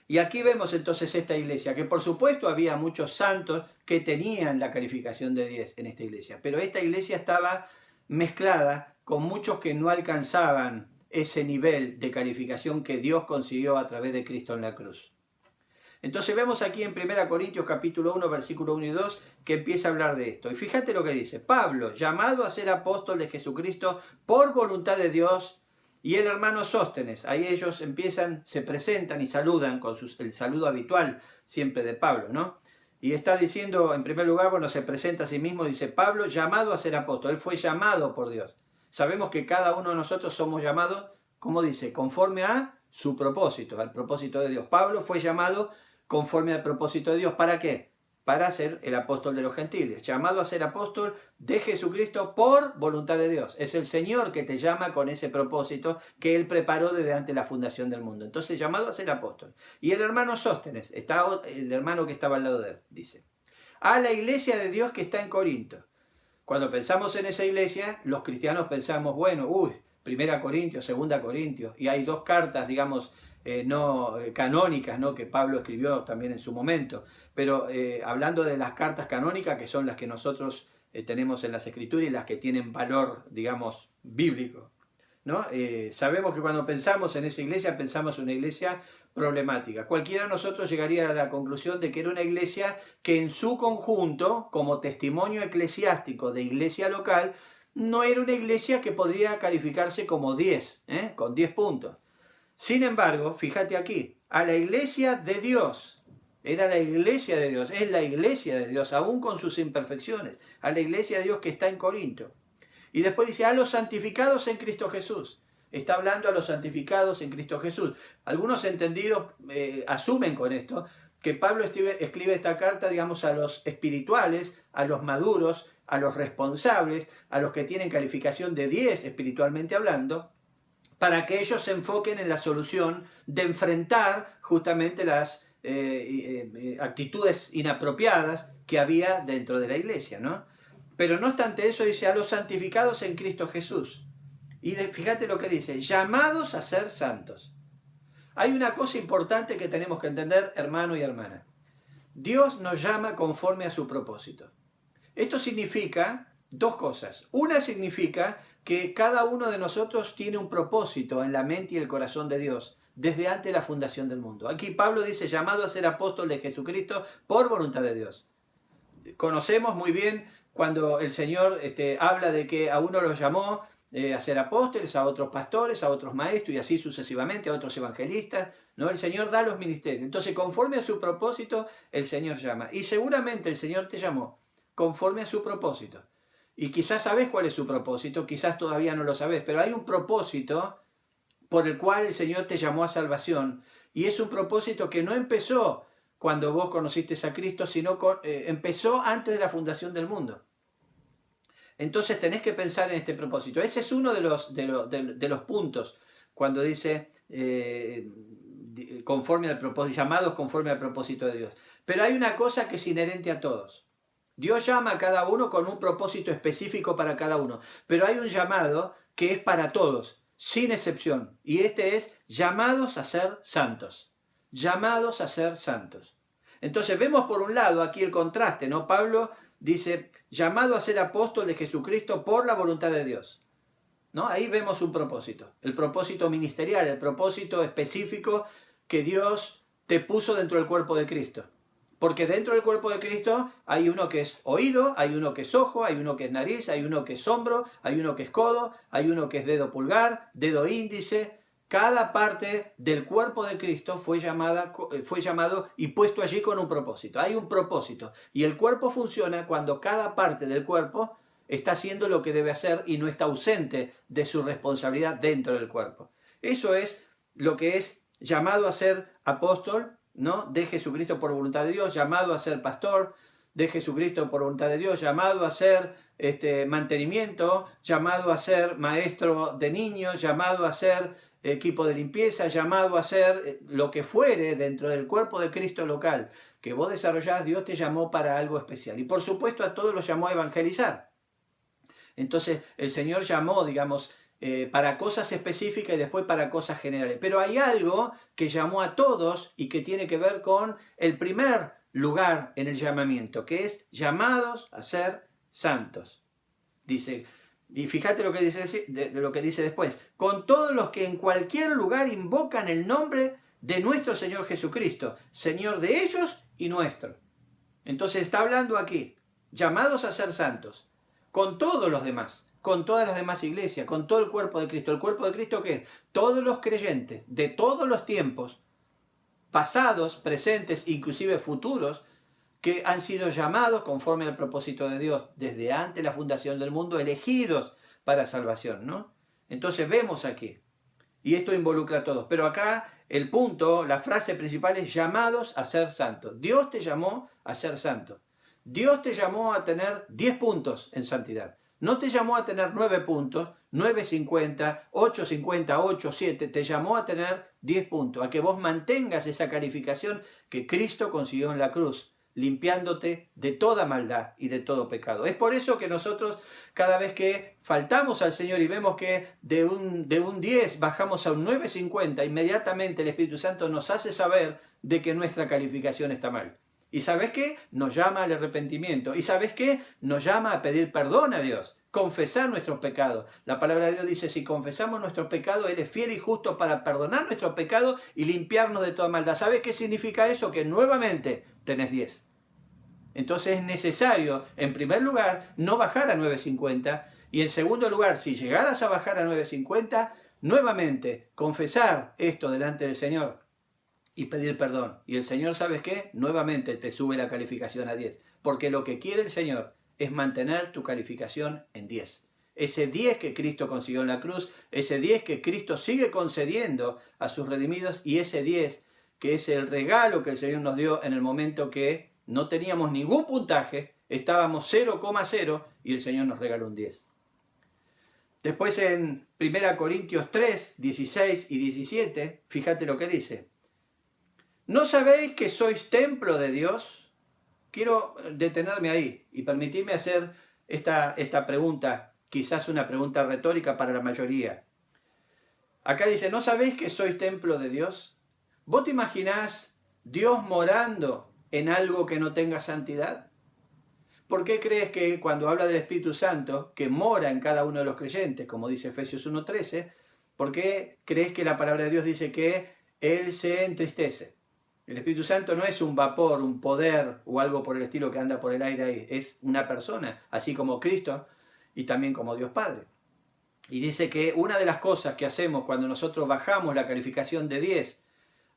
Y aquí vemos entonces esta iglesia, que por supuesto había muchos santos que tenían la calificación de 10 en esta iglesia, pero esta iglesia estaba mezclada con muchos que no alcanzaban ese nivel de calificación que Dios consiguió a través de Cristo en la cruz. Entonces vemos aquí en 1 Corintios capítulo 1, versículo 1 y 2, que empieza a hablar de esto. Y fíjate lo que dice: Pablo, llamado a ser apóstol de Jesucristo por voluntad de Dios, y el hermano Sóstenes. Ahí ellos se presentan y saludan con el saludo habitual siempre de Pablo, ¿no? Y está diciendo, en primer lugar, bueno, se presenta a sí mismo, dice: Pablo, llamado a ser apóstol. Él fue llamado por Dios. Sabemos que cada uno de nosotros somos llamados, como dice, conforme a su propósito, al propósito de Dios. Pablo fue llamado conforme al propósito de Dios. ¿Para qué? Para ser el apóstol de los gentiles, llamado a ser apóstol de Jesucristo por voluntad de Dios. Es el Señor que te llama con ese propósito que Él preparó desde antes de la fundación del mundo. Entonces, llamado a ser apóstol. Y el hermano Sóstenes, el hermano que estaba al lado de él, dice: a la iglesia de Dios que está en Corinto. Cuando pensamos en esa iglesia, los cristianos pensamos, bueno, 1 Corintios, 2 Corintios, y hay 2 cartas, digamos, no canónicas, ¿no?, que Pablo escribió también en su momento, pero hablando de las cartas canónicas, que son las que nosotros tenemos en las Escrituras y las que tienen valor, digamos, bíblico, ¿no? Sabemos que cuando pensamos en esa iglesia, pensamos en una iglesia problemática. Cualquiera de nosotros llegaría a la conclusión de que era una iglesia que en su conjunto, como testimonio eclesiástico de iglesia local, no era una iglesia que podría calificarse como 10, con 10 puntos. Sin embargo, fíjate aquí, a la iglesia de Dios, era la iglesia de Dios, es la iglesia de Dios, aún con sus imperfecciones, a la iglesia de Dios que está en Corinto. Y después dice, a los santificados en Cristo Jesús. Está hablando a los santificados en Cristo Jesús. Algunos entendidos asumen con esto que Pablo escribe esta carta, digamos, a los espirituales, a los maduros, a los responsables, a los que tienen calificación de 10 espiritualmente hablando, para que ellos se enfoquen en la solución de enfrentar justamente las actitudes inapropiadas que había dentro de la iglesia, ¿no? Pero no obstante eso, dice, a los santificados en Cristo Jesús. Y fíjate lo que dice, llamados a ser santos. Hay una cosa importante que tenemos que entender, hermano y hermana. Dios nos llama conforme a su propósito. Esto significa 2 cosas. Una significa que cada uno de nosotros tiene un propósito en la mente y el corazón de Dios desde antes de la fundación del mundo. Aquí Pablo dice, llamado a ser apóstol de Jesucristo por voluntad de Dios. Conocemos muy bien cuando el Señor habla de que a uno los llamó a ser apóstoles, a otros pastores, a otros maestros y así sucesivamente, a otros evangelistas, ¿no? El Señor da los ministerios. Entonces, conforme a su propósito, el Señor llama. Y seguramente el Señor te llamó conforme a su propósito. Y quizás sabes cuál es su propósito, quizás todavía no lo sabes, pero hay un propósito por el cual el Señor te llamó a salvación. Y es un propósito que no empezó cuando vos conociste a Cristo, sino empezó antes de la fundación del mundo. Entonces tenés que pensar en este propósito. Ese es uno de los puntos cuando dice conforme al propósito, llamados conforme al propósito de Dios. Pero hay una cosa que es inherente a todos. Dios llama a cada uno con un propósito específico para cada uno. Pero hay un llamado que es para todos, sin excepción. Y este es llamados a ser santos. Llamados a ser santos. Entonces vemos por un lado aquí el contraste, ¿no? Pablo dice, llamado a ser apóstol de Jesucristo por la voluntad de Dios, ¿no? Ahí vemos un propósito, el propósito ministerial, el propósito específico que Dios te puso dentro del cuerpo de Cristo. Porque dentro del cuerpo de Cristo hay uno que es oído, hay uno que es ojo, hay uno que es nariz, hay uno que es hombro, hay uno que es codo, hay uno que es dedo pulgar, dedo índice. Cada parte del cuerpo de Cristo fue llamado y puesto allí con un propósito. Hay un propósito. Y el cuerpo funciona cuando cada parte del cuerpo está haciendo lo que debe hacer y no está ausente de su responsabilidad dentro del cuerpo. Eso es lo que es llamado a ser apóstol, ¿no?, de Jesucristo por voluntad de Dios, llamado a ser pastor de Jesucristo por voluntad de Dios, llamado a ser mantenimiento, llamado a ser maestro de niños, llamado a ser equipo de limpieza, llamado a ser lo que fuere dentro del cuerpo de Cristo local que vos desarrollás. Dios te llamó para algo especial y por supuesto a todos los llamó a evangelizar. Entonces el Señor llamó, digamos, para cosas específicas y después para cosas generales. Pero hay algo que llamó a todos y que tiene que ver con el primer lugar en el llamamiento, que es llamados a ser santos. Dice, y fíjate lo que dice después, con todos los que en cualquier lugar invocan el nombre de nuestro Señor Jesucristo, Señor de ellos y nuestro. Entonces está hablando aquí, llamados a ser santos, con todos los demás, con todas las demás iglesias, con todo el cuerpo de Cristo. ¿El cuerpo de Cristo qué es? Todos los creyentes de todos los tiempos, pasados, presentes, inclusive futuros, que han sido llamados conforme al propósito de Dios desde antes de la fundación del mundo, elegidos para salvación, ¿no? Entonces vemos aquí, y esto involucra a todos, pero acá el punto, la frase principal es llamados a ser santos. Dios te llamó a ser santo. Dios te llamó a tener 10 puntos en santidad. No te llamó a tener 9 puntos, 9.50, 8.50, 8.7. Te llamó a tener 10 puntos, a que vos mantengas esa calificación que Cristo consiguió en la cruz, limpiándote de toda maldad y de todo pecado. Es por eso que nosotros, cada vez que faltamos al Señor y vemos que de un 10 bajamos a un 9.50, inmediatamente el Espíritu Santo nos hace saber de que nuestra calificación está mal. ¿Y sabes qué? Nos llama al arrepentimiento. ¿Y sabes qué? Nos llama a pedir perdón a Dios, confesar nuestros pecados. La palabra de Dios dice, si confesamos nuestros pecados, Él es fiel y justo para perdonar nuestros pecados y limpiarnos de toda maldad. ¿Sabes qué significa eso? Que nuevamente tenés 10. Entonces es necesario, en primer lugar, no bajar a 9.50. Y en segundo lugar, si llegaras a bajar a 9.50, nuevamente confesar esto delante del Señor y pedir perdón. Y el Señor, ¿sabes qué? Nuevamente te sube la calificación a 10. Porque lo que quiere el Señor es mantener tu calificación en 10. Ese 10 que Cristo consiguió en la cruz, ese 10 que Cristo sigue concediendo a sus redimidos, y ese 10 que es el regalo que el Señor nos dio en el momento que no teníamos ningún puntaje, estábamos 0,0 y el Señor nos regaló un 10. Después en 1 Corintios 3, 16 y 17, fíjate lo que dice. ¿No sabéis que sois templo de Dios? Quiero detenerme ahí y permitirme hacer esta pregunta, quizás una pregunta retórica para la mayoría. Acá dice, ¿no sabéis que sois templo de Dios? ¿Vos te imaginás Dios morando en algo que no tenga santidad? ¿Por qué crees que cuando habla del Espíritu Santo, que mora en cada uno de los creyentes, como dice Efesios 1:13, por qué crees que la palabra de Dios dice que Él se entristece? El Espíritu Santo no es un vapor, un poder o algo por el estilo que anda por el aire ahí. Es una persona, así como Cristo y también como Dios Padre. Y dice que una de las cosas que hacemos cuando nosotros bajamos la calificación de 10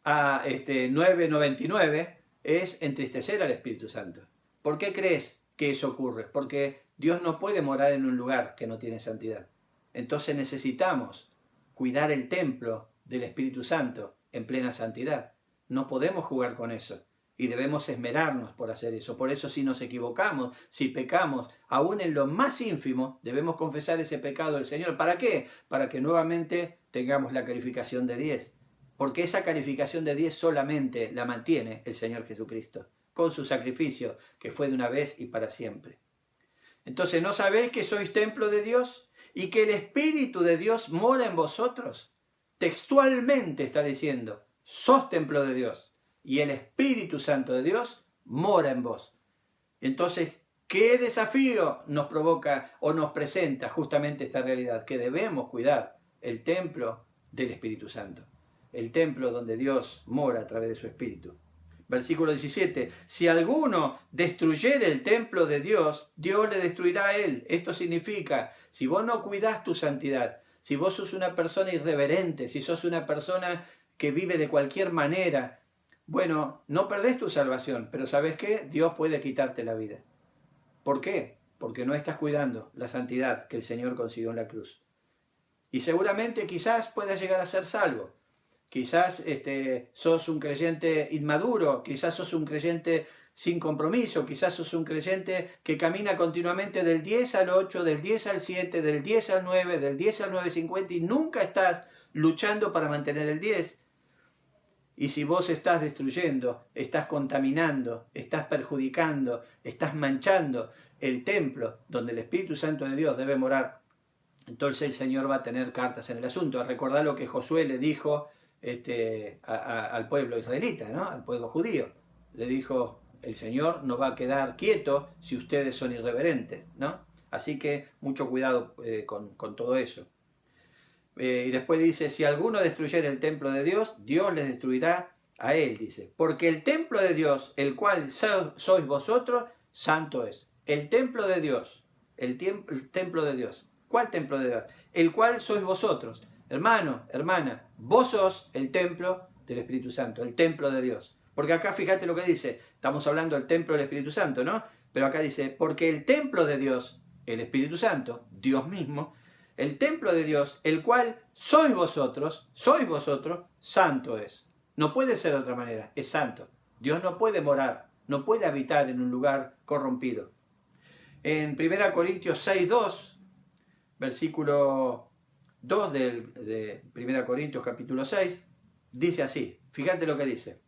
a 9.99 es entristecer al Espíritu Santo. ¿Por qué crees que eso ocurre? Porque Dios no puede morar en un lugar que no tiene santidad. Entonces necesitamos cuidar el templo del Espíritu Santo en plena santidad. No podemos jugar con eso y debemos esmerarnos por hacer eso. Por eso si nos equivocamos, si pecamos, aún en lo más ínfimo, debemos confesar ese pecado al Señor. ¿Para qué? Para que nuevamente tengamos la calificación de 10. Porque esa calificación de 10 solamente la mantiene el Señor Jesucristo, con su sacrificio, que fue de una vez y para siempre. Entonces, ¿no sabéis que sois templo de Dios y que el Espíritu de Dios mora en vosotros? Textualmente está diciendo, sos templo de Dios y el Espíritu Santo de Dios mora en vos. Entonces, ¿qué desafío nos provoca o nos presenta justamente esta realidad? Que debemos cuidar el templo del Espíritu Santo, el templo donde Dios mora a través de su Espíritu. Versículo 17, si alguno destruyere el templo de Dios, Dios le destruirá a él. Esto significa, si vos no cuidás tu santidad, si vos sos una persona irreverente, si sos una persona que vive de cualquier manera, bueno, no perdés tu salvación, pero ¿sabes qué? Dios puede quitarte la vida. ¿Por qué? Porque no estás cuidando la santidad que el Señor consiguió en la cruz. Y seguramente quizás puedas llegar a ser salvo. Quizás sos un creyente inmaduro, quizás sos un creyente sin compromiso, quizás sos un creyente que camina continuamente del 10 al 8, del 10 al 7, del 10 al 9, del 10 al 9.50 y nunca estás luchando para mantener el 10. Y si vos estás destruyendo, estás contaminando, estás perjudicando, estás manchando el templo donde el Espíritu Santo de Dios debe morar entonces el Señor va a tener cartas en el asunto. Recordar lo que Josué le dijo al pueblo israelita, ¿no? Al pueblo judío. Le dijo, el Señor no va a quedar quieto si ustedes son irreverentes, ¿no? Así que mucho cuidado con todo eso. Y después dice, si alguno destruyera el templo de Dios, Dios les destruirá a él, dice. Porque el templo de Dios, el cual sois vosotros, santo es. El templo de Dios, el templo de Dios. ¿Cuál templo de Dios? El cual sois vosotros. Hermano, hermana, vos sos el templo del Espíritu Santo, el templo de Dios. Porque acá fíjate lo que dice, estamos hablando del templo del Espíritu Santo, ¿no? Pero acá dice, porque el templo de Dios, el Espíritu Santo, Dios mismo, el templo de Dios, el cual sois vosotros, santo es. No puede ser de otra manera, es santo. Dios no puede morar, no puede habitar en un lugar corrompido. En 1 Corintios 6:2, versículo 2 de 1 Corintios capítulo 6, dice así, fíjate lo que dice.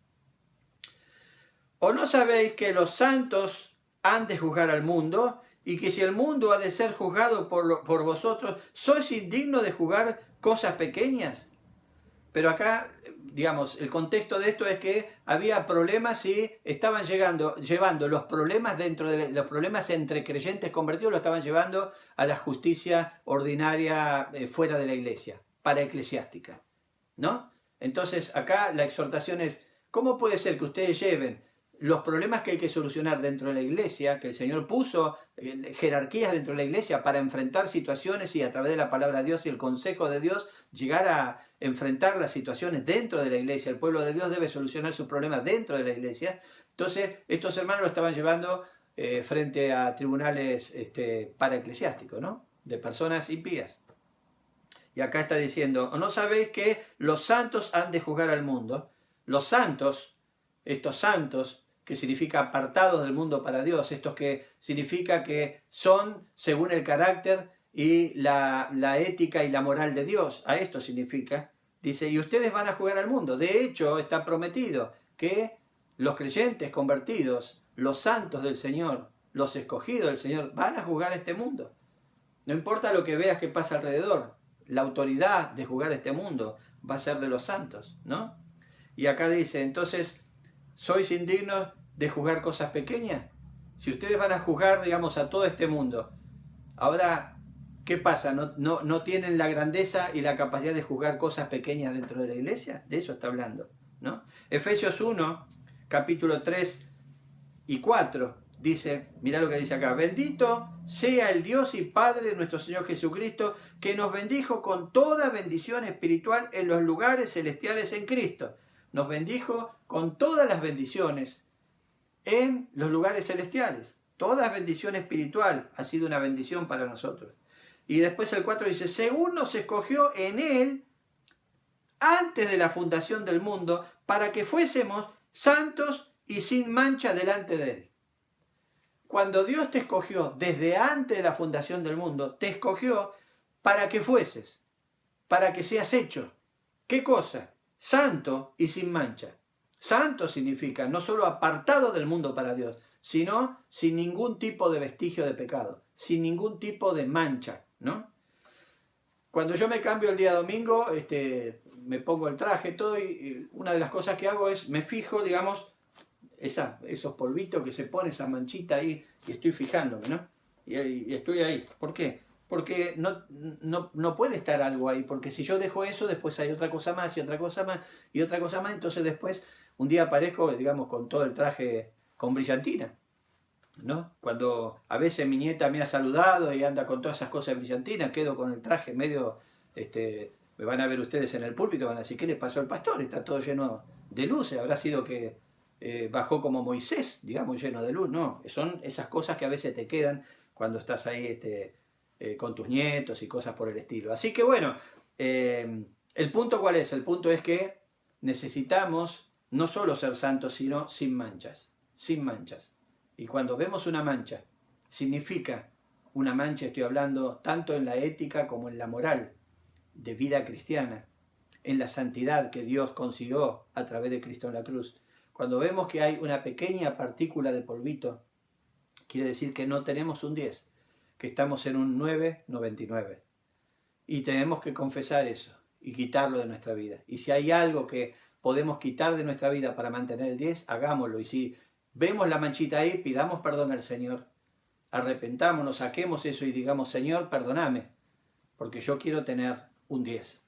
¿O no sabéis que los santos han de juzgar al mundo, y que si el mundo ha de ser juzgado por vosotros, sois indignos de juzgar cosas pequeñas? Pero acá, digamos, el contexto de esto es que había problemas y estaban llevando los problemas los problemas entre creyentes convertidos, lo estaban llevando a la justicia ordinaria fuera de la iglesia, paraeclesiástica, ¿no? Entonces acá la exhortación es, ¿cómo puede ser que ustedes lleven los problemas que hay que solucionar dentro de la iglesia, que el Señor puso jerarquías dentro de la iglesia para enfrentar situaciones y a través de la palabra de Dios y el consejo de Dios llegar a enfrentar las situaciones dentro de la iglesia? El pueblo de Dios debe solucionar sus problemas dentro de la iglesia. Entonces estos hermanos lo estaban llevando frente a tribunales paraeclesiásticos, ¿no? De personas impías. Y acá está diciendo, ¿no sabéis que los santos han de juzgar al mundo? Los santos, estos santos, que significa apartados del mundo para Dios, estos que significa que son según el carácter y la ética y la moral de Dios, a esto significa, dice, y ustedes van a juzgar al mundo. De hecho, está prometido que los creyentes convertidos, los santos del Señor, los escogidos del Señor, van a juzgar este mundo. No importa lo que veas que pasa alrededor, la autoridad de juzgar este mundo va a ser de los santos, ¿no? Y acá dice, entonces, ¿sois indignos de juzgar cosas pequeñas? Si ustedes van a juzgar, digamos, a todo este mundo, ahora, ¿qué pasa? ¿No tienen la grandeza y la capacidad de juzgar cosas pequeñas dentro de la iglesia? De eso está hablando, ¿no? Efesios 1, capítulo 3 y 4, dice, mirá lo que dice acá, bendito sea el Dios y Padre de nuestro Señor Jesucristo, que nos bendijo con toda bendición espiritual en los lugares celestiales en Cristo. Nos bendijo con todas las bendiciones en los lugares celestiales. Toda bendición espiritual ha sido una bendición para nosotros. Y después el 4 dice, según nos escogió en Él antes de la fundación del mundo, para que fuésemos santos y sin mancha delante de Él. Cuando Dios te escogió desde antes de la fundación del mundo, te escogió para que fueses, para que seas hecho. ¿Qué cosa? Santo y sin mancha. Santo significa no solo apartado del mundo para Dios, sino sin ningún tipo de vestigio de pecado, sin ningún tipo de mancha, ¿no? Cuando yo me cambio el día domingo, me pongo el traje, todo, y una de las cosas que hago es, me fijo, digamos, esos polvitos que se pone, esa manchita ahí, y estoy fijándome, ¿no? Y estoy ahí. ¿Por qué? Porque no puede estar algo ahí, porque si yo dejo eso, después hay otra cosa más, y otra cosa más, y otra cosa más, entonces después un día aparezco, digamos, con todo el traje con brillantina, ¿no? Cuando a veces mi nieta me ha saludado y anda con todas esas cosas de brillantina, quedo con el traje medio, me van a ver ustedes en el púlpito, van a decir, ¿qué le pasó al pastor? Está todo lleno de luces, habrá sido que bajó como Moisés, digamos, lleno de luz. No, son esas cosas que a veces te quedan cuando estás ahí con tus nietos y cosas por el estilo. Así que bueno, ¿el punto cuál es? El punto es que necesitamos no solo ser santos, sino sin manchas, sin manchas. Y cuando vemos una mancha, significa una mancha, estoy hablando tanto en la ética como en la moral de vida cristiana, en la santidad que Dios consiguió a través de Cristo en la cruz. Cuando vemos que hay una pequeña partícula de polvito, quiere decir que no tenemos un 10, que estamos en un 9,99. Y tenemos que confesar eso y quitarlo de nuestra vida. Y si hay algo que podemos quitar de nuestra vida para mantener el 10, hagámoslo. Y si vemos la manchita ahí, pidamos perdón al Señor. Arrepentámonos, saquemos eso y digamos, Señor, perdóname, porque yo quiero tener un 10.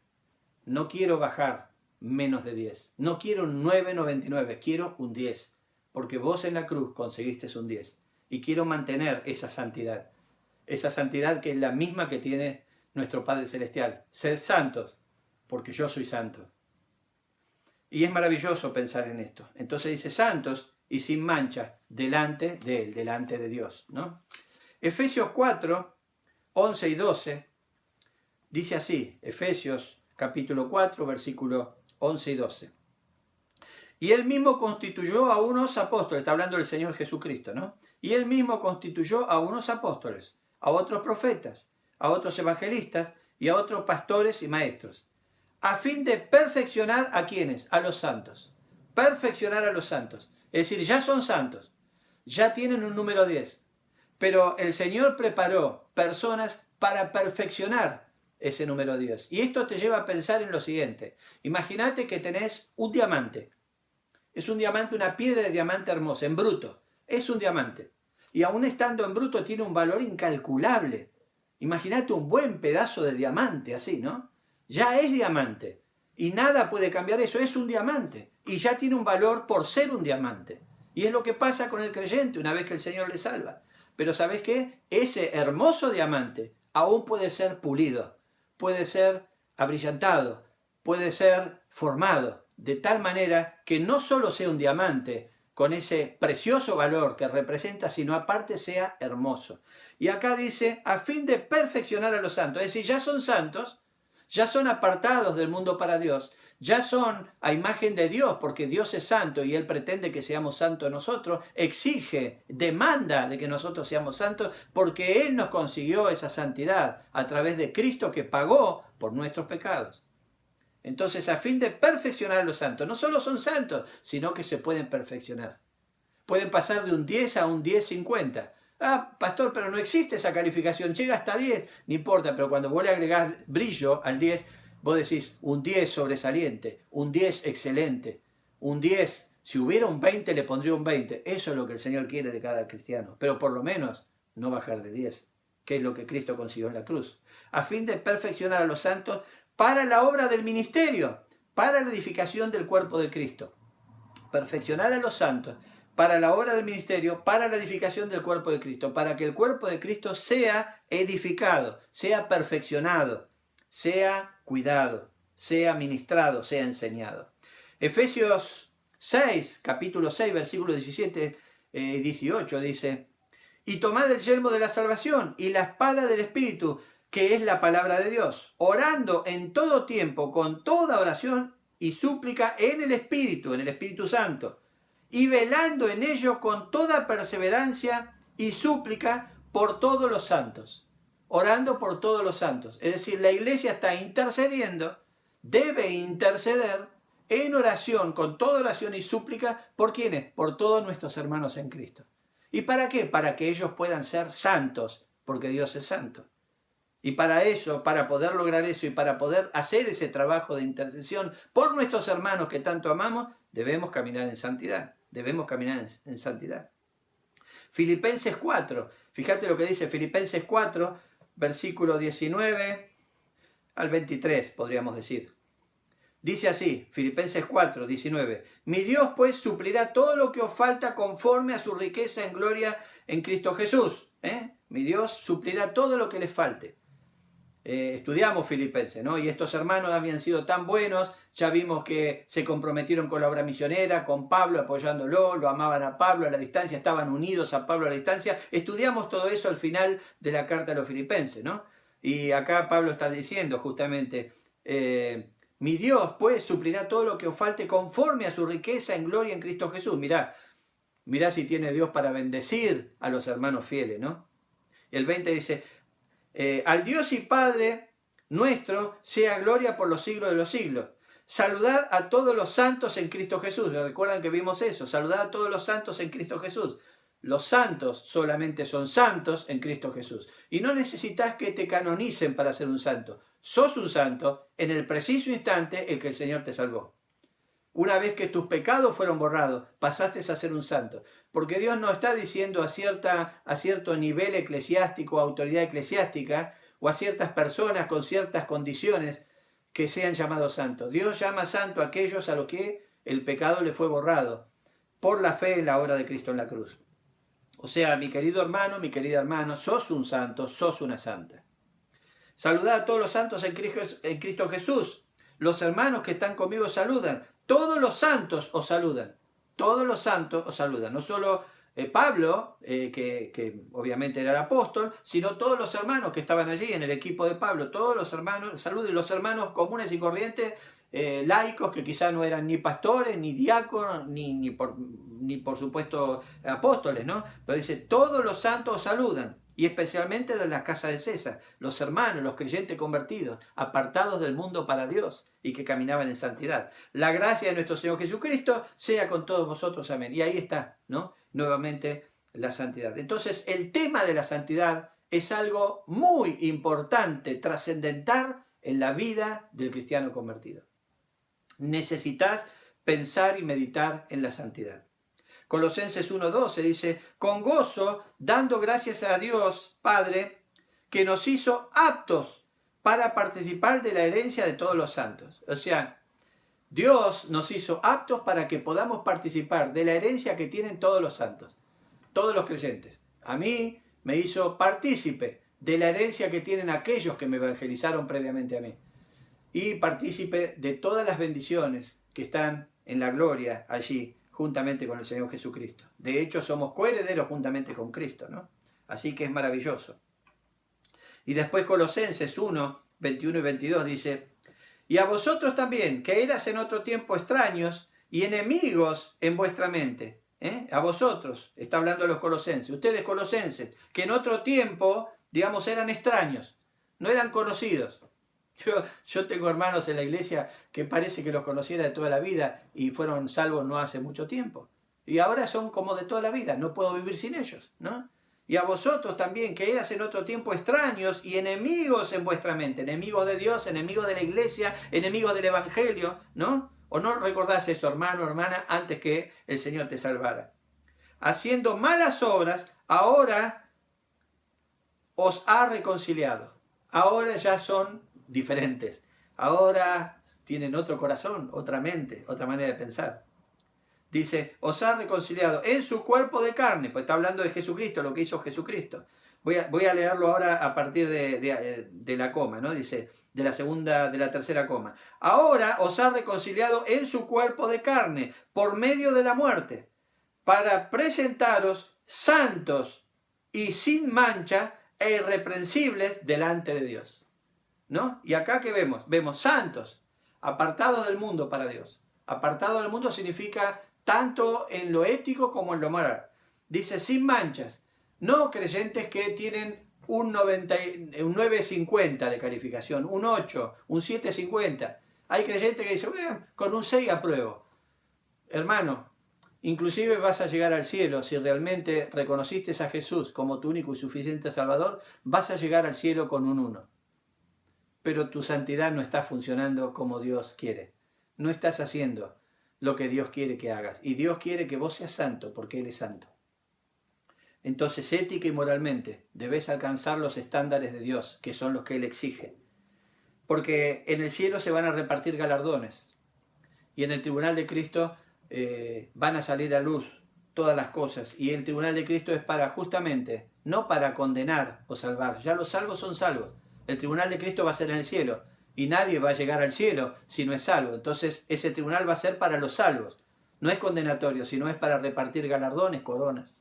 No quiero bajar menos de 10. No quiero un 9,99, quiero un 10. Porque vos en la cruz conseguiste un 10. Y quiero mantener esa santidad. Esa santidad que es la misma que tiene nuestro Padre Celestial. Sed santos, porque yo soy santo. Y es maravilloso pensar en esto. Entonces dice, santos y sin mancha, delante de Él, delante de Dios, ¿no? Efesios 4, 11 y 12, dice así, Efesios capítulo 4, versículo 11 y 12. Y Él mismo constituyó a unos apóstoles, está hablando del Señor Jesucristo, ¿no? Y Él mismo constituyó a unos apóstoles, a otros profetas, a otros evangelistas y a otros pastores y maestros, a fin de perfeccionar a quienes, a los santos. Perfeccionar a los santos. Es decir, ya son santos, ya tienen un número 10, pero el Señor preparó personas para perfeccionar ese número 10. Y esto te lleva a pensar en lo siguiente. Imagínate que tenés un diamante. Es un diamante, una piedra de diamante hermosa, en bruto. Es un diamante. Y aún estando en bruto tiene un valor incalculable. Imagínate un buen pedazo de diamante así, ¿no? Ya es diamante. Y nada puede cambiar eso. Es un diamante. Y ya tiene un valor por ser un diamante. Y es lo que pasa con el creyente una vez que el Señor le salva. Pero ¿sabes qué? Ese hermoso diamante aún puede ser pulido. Puede ser abrillantado. Puede ser formado. De tal manera que no solo sea un diamante con ese precioso valor que representa, sino aparte sea hermoso. Y acá dice, a fin de perfeccionar a los santos. Es decir, ya son santos, ya son apartados del mundo para Dios, ya son a imagen de Dios, porque Dios es santo y Él pretende que seamos santos nosotros, exige, demanda de que nosotros seamos santos, porque Él nos consiguió esa santidad a través de Cristo que pagó por nuestros pecados. Entonces, a fin de perfeccionar a los santos, no solo son santos, sino que se pueden perfeccionar. Pueden pasar de un 10 a un 10,50. Ah, pastor, pero no existe esa calificación, llega hasta 10. No importa, pero cuando vos le agregás brillo al 10, vos decís un 10 sobresaliente, un 10 excelente, un 10, si hubiera un 20 le pondría un 20. Eso es lo que el Señor quiere de cada cristiano, pero por lo menos no bajar de 10, que es lo que Cristo consiguió en la cruz. A fin de perfeccionar a los santos, para la obra del ministerio, para la edificación del cuerpo de Cristo. Perfeccionar a los santos, para la obra del ministerio, para la edificación del cuerpo de Cristo, para que el cuerpo de Cristo sea edificado, sea perfeccionado, sea cuidado, sea ministrado, sea enseñado. Efesios 6, capítulo 6, versículos 17 y 18 dice, y tomad el yelmo de la salvación y la espada del Espíritu, que es la palabra de Dios, orando en todo tiempo, con toda oración y súplica en el Espíritu Santo, y velando en ello con toda perseverancia y súplica por todos los santos. Orando por todos los santos. Es decir, la iglesia está intercediendo, debe interceder en oración, con toda oración y súplica, ¿por quiénes? Por todos nuestros hermanos en Cristo. ¿Y para qué? Para que ellos puedan ser santos, porque Dios es santo. Y para eso, para poder lograr eso y para poder hacer ese trabajo de intercesión por nuestros hermanos que tanto amamos, debemos caminar en santidad. Debemos caminar en santidad. Filipenses 4, fíjate lo que dice Filipenses 4, versículo 19 al 23, podríamos decir. Dice así, Filipenses 4, 19. Mi Dios pues suplirá todo lo que os falta conforme a su riqueza en gloria en Cristo Jesús. Mi Dios suplirá todo lo que les falte. Estudiamos Filipenses, ¿no? Y estos hermanos habían sido tan buenos, ya vimos que se comprometieron con la obra misionera, con Pablo apoyándolo, lo amaban a Pablo a la distancia, estaban unidos a Pablo a la distancia. Estudiamos todo eso al final de la carta a los Filipenses, ¿no? Y acá Pablo está diciendo justamente, mi Dios pues suplirá todo lo que os falte conforme a su riqueza en gloria en Cristo Jesús. Mirá si tiene Dios para bendecir a los hermanos fieles, ¿no? Y el 20 dice, al Dios y Padre nuestro sea gloria por los siglos de los siglos. Saludad a todos los santos en Cristo Jesús. ¿Recuerdan que vimos eso? Saludad a todos los santos en Cristo Jesús. Los santos solamente son santos en Cristo Jesús. Y no necesitas que te canonicen para ser un santo. sos un santo en el preciso instante en que el Señor te salvó. Una vez que tus pecados fueron borrados, pasaste a ser un santo. Porque Dios no está diciendo a cierto nivel eclesiástico, autoridad eclesiástica, o a ciertas personas con ciertas condiciones que sean llamados santos. Dios llama santo a aquellos a los que el pecado le fue borrado por la fe en la obra de Cristo en la cruz. O sea, mi querido hermano, mi querida hermana, sos un santo, sos una santa. Saludad a todos los santos en Cristo Jesús. Los hermanos que están conmigo saludan. Todos los santos os saludan. Todos los santos os saludan. No solo Pablo, que obviamente era el apóstol, sino todos los hermanos que estaban allí en el equipo de Pablo. Todos los hermanos saludan. Y los hermanos comunes y corrientes, laicos, que quizás no eran ni pastores, ni diáconos, ni por supuesto apóstoles, ¿no? Pero dice, todos los santos os saludan. Y especialmente de la casa de César, los hermanos, los creyentes convertidos, apartados del mundo para Dios y que caminaban en santidad. La gracia de nuestro Señor Jesucristo sea con todos vosotros. Amén. Y ahí está, ¿no? Nuevamente la santidad. Entonces, el tema de la santidad es algo muy importante, trascendental en la vida del cristiano convertido. Necesitas pensar y meditar en la santidad. Colosenses 1:12 dice, con gozo, dando gracias a Dios Padre, que nos hizo aptos para participar de la herencia de todos los santos. O sea, Dios nos hizo aptos para que podamos participar de la herencia que tienen todos los santos, todos los creyentes. A mí me hizo partícipe de la herencia que tienen aquellos que me evangelizaron previamente a mí. Y partícipe de todas las bendiciones que están en la gloria allí, juntamente con el Señor Jesucristo. De hecho, somos coherederos juntamente con Cristo, ¿no? Así que es maravilloso. Y después Colosenses 1, 21 y 22 dice, y a vosotros también, que eras en otro tiempo extraños y enemigos en vuestra mente. A vosotros, está hablando de los colosenses, ustedes colosenses, que en otro tiempo, digamos, eran extraños, no eran conocidos. Yo tengo hermanos en la iglesia que parece que los conociera de toda la vida y fueron salvos no hace mucho tiempo. Y ahora son como de toda la vida, no puedo vivir sin ellos, ¿no? Y a vosotros también, que eras en otro tiempo extraños y enemigos en vuestra mente, enemigos de Dios, enemigos de la iglesia, enemigos del evangelio, ¿no? ¿O no recordás eso, hermano, hermana, antes que el Señor te salvara? Haciendo malas obras, ahora os ha reconciliado. Ahora ya son diferentes. Ahora tienen otro corazón, otra mente, otra manera de pensar. Dice, os ha reconciliado en su cuerpo de carne, pues está hablando de Jesucristo, lo que hizo Jesucristo. Voy a leerlo ahora a partir de la coma, ¿no? Dice, de la tercera coma. Ahora os ha reconciliado en su cuerpo de carne, por medio de la muerte, para presentaros santos y sin mancha e irreprensibles delante de Dios. ¿No? Y acá ¿qué vemos? Vemos santos, apartados del mundo para Dios. Apartado del mundo significa tanto en lo ético como en lo moral. Dice sin manchas, no creyentes que tienen un 9.50 de calificación, un 8, un 7.50. Hay creyentes que dicen, bueno, con un 6 apruebo. Hermano, inclusive vas a llegar al cielo, si realmente reconociste a Jesús como tu único y suficiente Salvador, vas a llegar al cielo con un 1. Pero tu santidad no está funcionando como Dios quiere. No estás haciendo lo que Dios quiere que hagas. Y Dios quiere que vos seas santo, porque Él es santo. Entonces, ética y moralmente, debes alcanzar los estándares de Dios, que son los que Él exige. Porque en el cielo se van a repartir galardones. Y en el tribunal de Cristo van a salir a luz todas las cosas. Y el tribunal de Cristo es para justamente, no para condenar o salvar. Ya los salvos son salvos. El tribunal de Cristo va a ser en el cielo y nadie va a llegar al cielo si no es salvo. Entonces ese tribunal va a ser para los salvos. No es condenatorio, sino es para repartir galardones, coronas.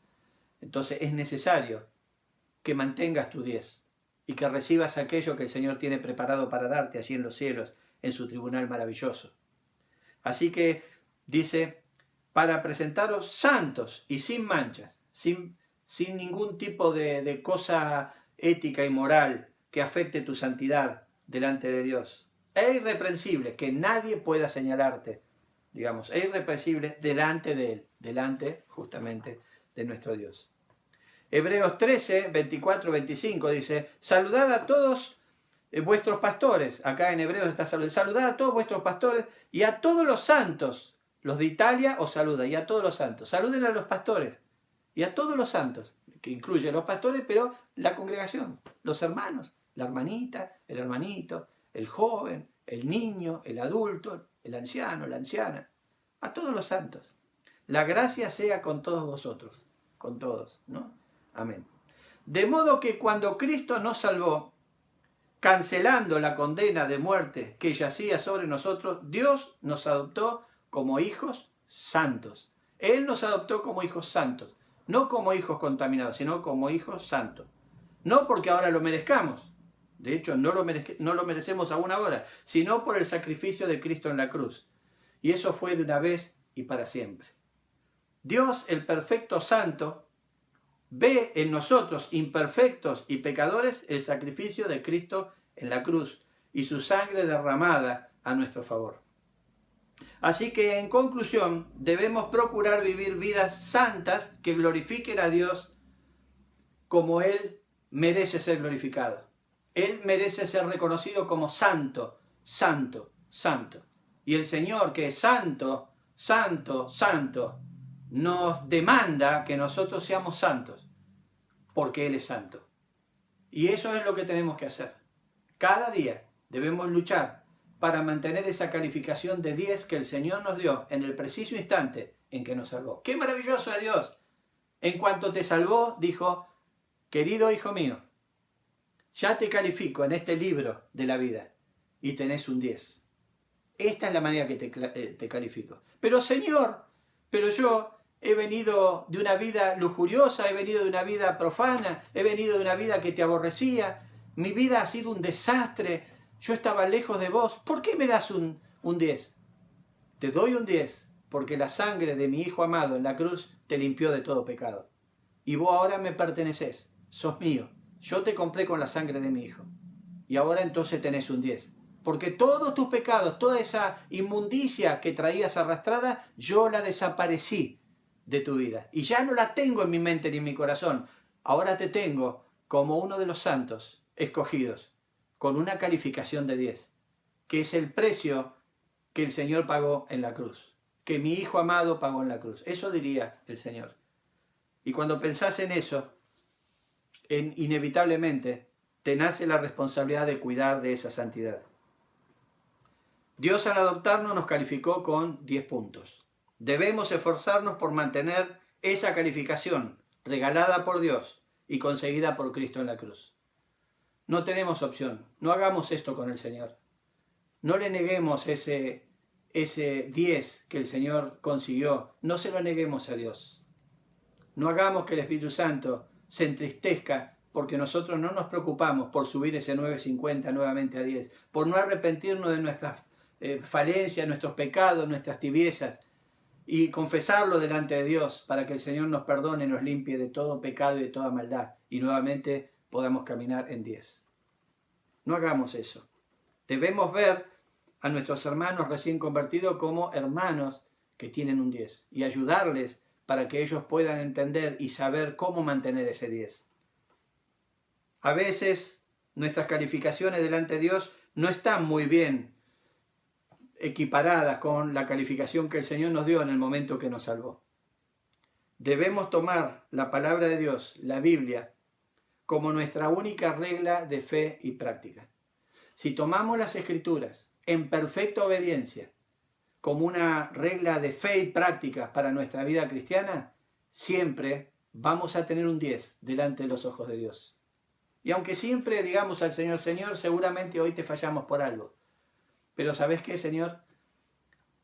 Entonces es necesario que mantengas tu 10 y que recibas aquello que el Señor tiene preparado para darte allí en los cielos, en su tribunal maravilloso. Así que dice, para presentaros santos y sin manchas, sin ningún tipo de cosa ética y moral que afecte tu santidad delante de Dios. Es irreprensible, que nadie pueda señalarte, digamos, es irreprensible delante de Él, delante justamente de nuestro Dios. Hebreos 13, 24, 25 dice, saludad a todos vuestros pastores. Acá en Hebreos está saludando. Saludad a todos vuestros pastores y a todos los santos. Los de Italia os saludan, y a todos los santos. Saluden a los pastores y a todos los santos, que incluye a los pastores, pero la congregación, los hermanos, la hermanita, el hermanito, el joven, el niño, el adulto, el anciano, la anciana, a todos los santos. La gracia sea con todos vosotros, con todos, ¿no? Amén. De modo que cuando Cristo nos salvó, cancelando la condena de muerte que yacía sobre nosotros, Dios nos adoptó como hijos santos. Él nos adoptó como hijos santos, no como hijos contaminados, sino como hijos santos. No porque ahora lo merezcamos, de hecho no lo merecemos aún ahora, sino por el sacrificio de Cristo en la cruz. Y eso fue de una vez y para siempre. Dios, el perfecto santo, ve en nosotros, imperfectos y pecadores, el sacrificio de Cristo en la cruz y su sangre derramada a nuestro favor. Así que, en conclusión, debemos procurar vivir vidas santas que glorifiquen a Dios como Él merece ser glorificado. Él merece ser reconocido como santo, santo, santo. Y el Señor, que es santo, santo, santo, nos demanda que nosotros seamos santos, porque Él es santo. Y eso es lo que tenemos que hacer. Cada día debemos luchar para mantener esa calificación de 10 que el Señor nos dio en el preciso instante en que nos salvó. ¡Qué maravilloso es Dios! En cuanto te salvó, dijo, querido hijo mío, ya te califico en este libro de la vida y tenés un 10. Esta es la manera que te califico. Pero Señor, pero yo he venido de una vida lujuriosa, he venido de una vida profana, he venido de una vida que te aborrecía, mi vida ha sido un desastre, yo estaba lejos de vos, ¿por qué me das un 10? Te doy un 10 porque la sangre de mi Hijo amado en la cruz te limpió de todo pecado. Y vos ahora me pertenecés, sos mío, yo te compré con la sangre de mi Hijo. Y ahora entonces tenés un 10. Porque todos tus pecados, toda esa inmundicia que traías arrastrada, yo la desaparecí de tu vida. Y ya no la tengo en mi mente ni en mi corazón. Ahora te tengo como uno de los santos escogidos, con una calificación de 10, que es el precio que el Señor pagó en la cruz, que mi Hijo amado pagó en la cruz. Eso diría el Señor. Y cuando pensás en eso, inevitablemente te nace la responsabilidad de cuidar de esa santidad. Dios al adoptarnos nos calificó con 10 puntos. Debemos esforzarnos por mantener esa calificación regalada por Dios y conseguida por Cristo en la cruz. No tenemos opción. No hagamos esto con el Señor. No le neguemos ese 10 que el Señor consiguió. No se lo neguemos a Dios. No hagamos que el Espíritu Santo se entristezca porque nosotros no nos preocupamos por subir ese 9.50 nuevamente a 10, por no arrepentirnos de nuestras falencias, nuestros pecados, nuestras tibiezas, y confesarlo delante de Dios para que el Señor nos perdone, nos limpie de todo pecado y de toda maldad, y nuevamente podamos caminar en 10. No hagamos eso. Debemos ver a nuestros hermanos recién convertidos como hermanos que tienen un 10 y ayudarles para que ellos puedan entender y saber cómo mantener ese 10. A veces nuestras calificaciones delante de Dios no están muy bien equiparadas con la calificación que el Señor nos dio en el momento que nos salvó. Debemos tomar la palabra de Dios, la Biblia, como nuestra única regla de fe y práctica. Si tomamos las Escrituras en perfecta obediencia, como una regla de fe y práctica para nuestra vida cristiana, siempre vamos a tener un 10 delante de los ojos de Dios. Y aunque siempre digamos al Señor, Señor, seguramente hoy te fallamos por algo. Pero ¿sabes qué, Señor?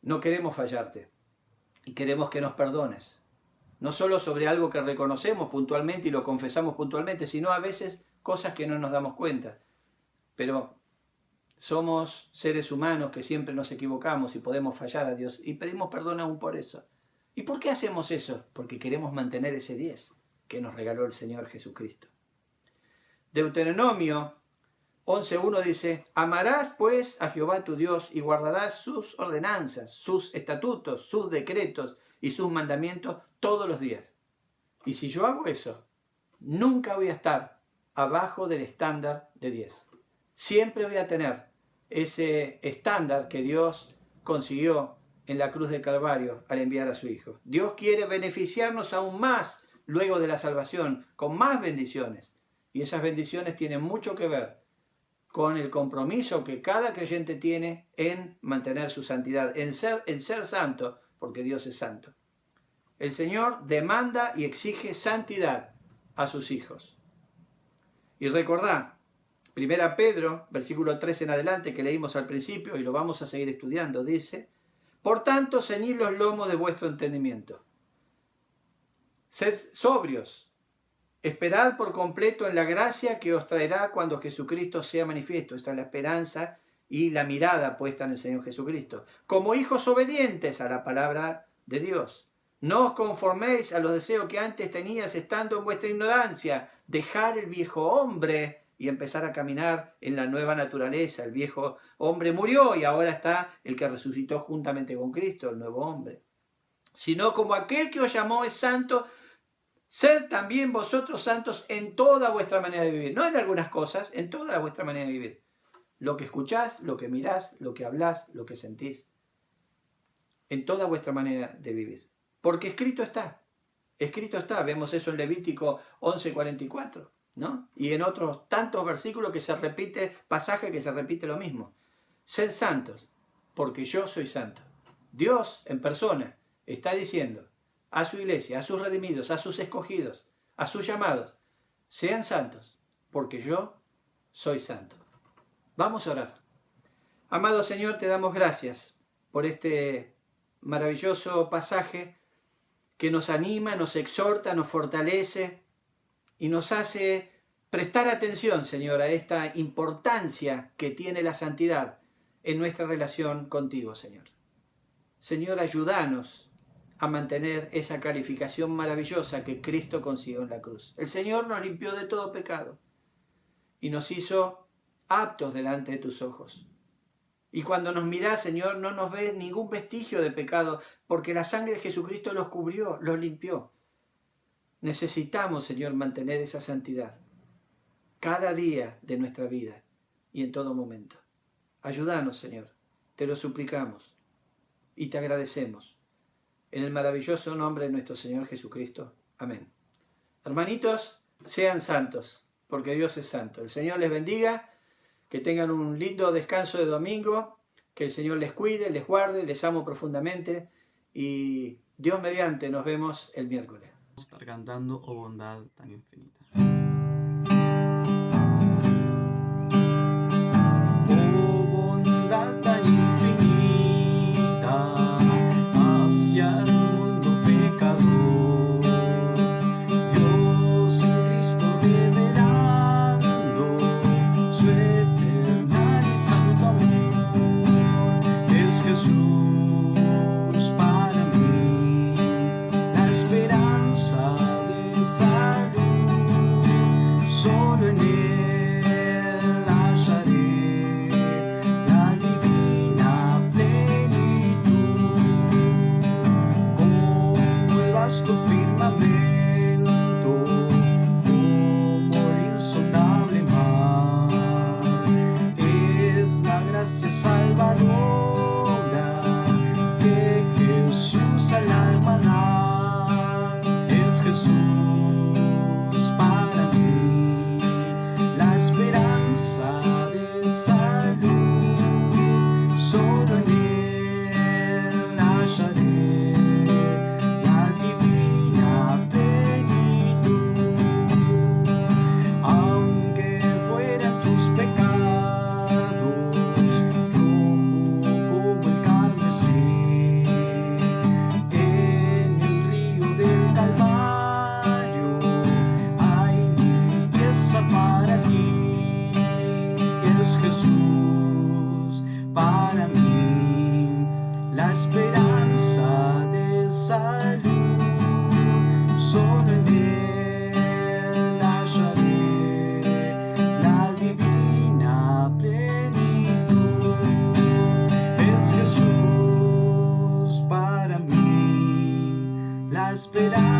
No queremos fallarte y queremos que nos perdones. No solo sobre algo que reconocemos puntualmente y lo confesamos puntualmente, sino a veces cosas que no nos damos cuenta. Pero somos seres humanos que siempre nos equivocamos y podemos fallar a Dios y pedimos perdón aún por eso. ¿Y por qué hacemos eso? Porque queremos mantener ese 10 que nos regaló el Señor Jesucristo. Deuteronomio 11.1 dice, amarás pues a Jehová tu Dios y guardarás sus ordenanzas, sus estatutos, sus decretos y sus mandamientos todos los días. Y si yo hago eso, nunca voy a estar abajo del estándar de 10. Siempre voy a tener ese estándar que Dios consiguió en la cruz del Calvario al enviar a su Hijo. Dios quiere beneficiarnos aún más luego de la salvación, con más bendiciones. Y esas bendiciones tienen mucho que ver con el compromiso que cada creyente tiene en mantener su santidad, en ser santo, porque Dios es santo. El Señor demanda y exige santidad a sus hijos. Y recordá, 1 Pedro, versículo 3 en adelante, que leímos al principio y lo vamos a seguir estudiando, dice: por tanto, ceñid los lomos de vuestro entendimiento. Sed sobrios, esperad por completo en la gracia que os traerá cuando Jesucristo sea manifiesto. Esta es la esperanza y la mirada puesta en el Señor Jesucristo. Como hijos obedientes a la palabra de Dios. No os conforméis a los deseos que antes tenías estando en vuestra ignorancia. Dejar el viejo hombre y empezar a caminar en la nueva naturaleza. El viejo hombre murió y ahora está el que resucitó juntamente con Cristo, el nuevo hombre. Sino como aquel que os llamó es santo, sed también vosotros santos en toda vuestra manera de vivir. No en algunas cosas, en toda vuestra manera de vivir. Lo que escuchás, lo que mirás, lo que hablás, lo que sentís. En toda vuestra manera de vivir. Porque escrito está. Escrito está. Vemos eso en Levítico 11:44. ¿No? Y en otros tantos versículos que se repite, pasaje que se repite lo mismo. Sed santos, porque yo soy santo. Dios en persona está diciendo a su iglesia, a sus redimidos, a sus escogidos, a sus llamados: sean santos, porque yo soy santo. Vamos a orar. Amado Señor, te damos gracias por este maravilloso pasaje que nos anima, nos exhorta, nos fortalece y nos hace prestar atención, Señor, a esta importancia que tiene la santidad en nuestra relación contigo, Señor. Señor, ayúdanos a mantener esa calificación maravillosa que Cristo consiguió en la cruz. El Señor nos limpió de todo pecado y nos hizo aptos delante de tus ojos. Y cuando nos mirás, Señor, no nos ves ningún vestigio de pecado, porque la sangre de Jesucristo los cubrió, los limpió. Necesitamos, Señor, mantener esa santidad cada día de nuestra vida y en todo momento. Ayúdanos, Señor, te lo suplicamos y te agradecemos. En el maravilloso nombre de nuestro Señor Jesucristo. Amén. Hermanitos, sean santos, porque Dios es santo. El Señor les bendiga, que tengan un lindo descanso de domingo, que el Señor les cuide, les guarde, les amo profundamente y Dios mediante nos vemos el miércoles. Estar cantando "Oh bondad tan infinita". Oh bondad tan infinita hacia el mundo pecador, Dios en Cristo revelando su eterno y santo amor. Es Jesús para mí la esperanza de salud, solo en Él hallaré la divina plenitud. Como el vasto firmamento, como el insondable mar, es la gracia salvadora que Jesús al alma da. Es Jesús para mí la esperanza de salud, solo en Él hallaré la divina plenitud. Aunque fueran tus pecados rojo como el carmesí, en el río del Calvario hay limpieza para ti. Es Jesús para mí la esperanza de salud, solo en Él hallaré la divina plenitud. Es Jesús para mí la esperanza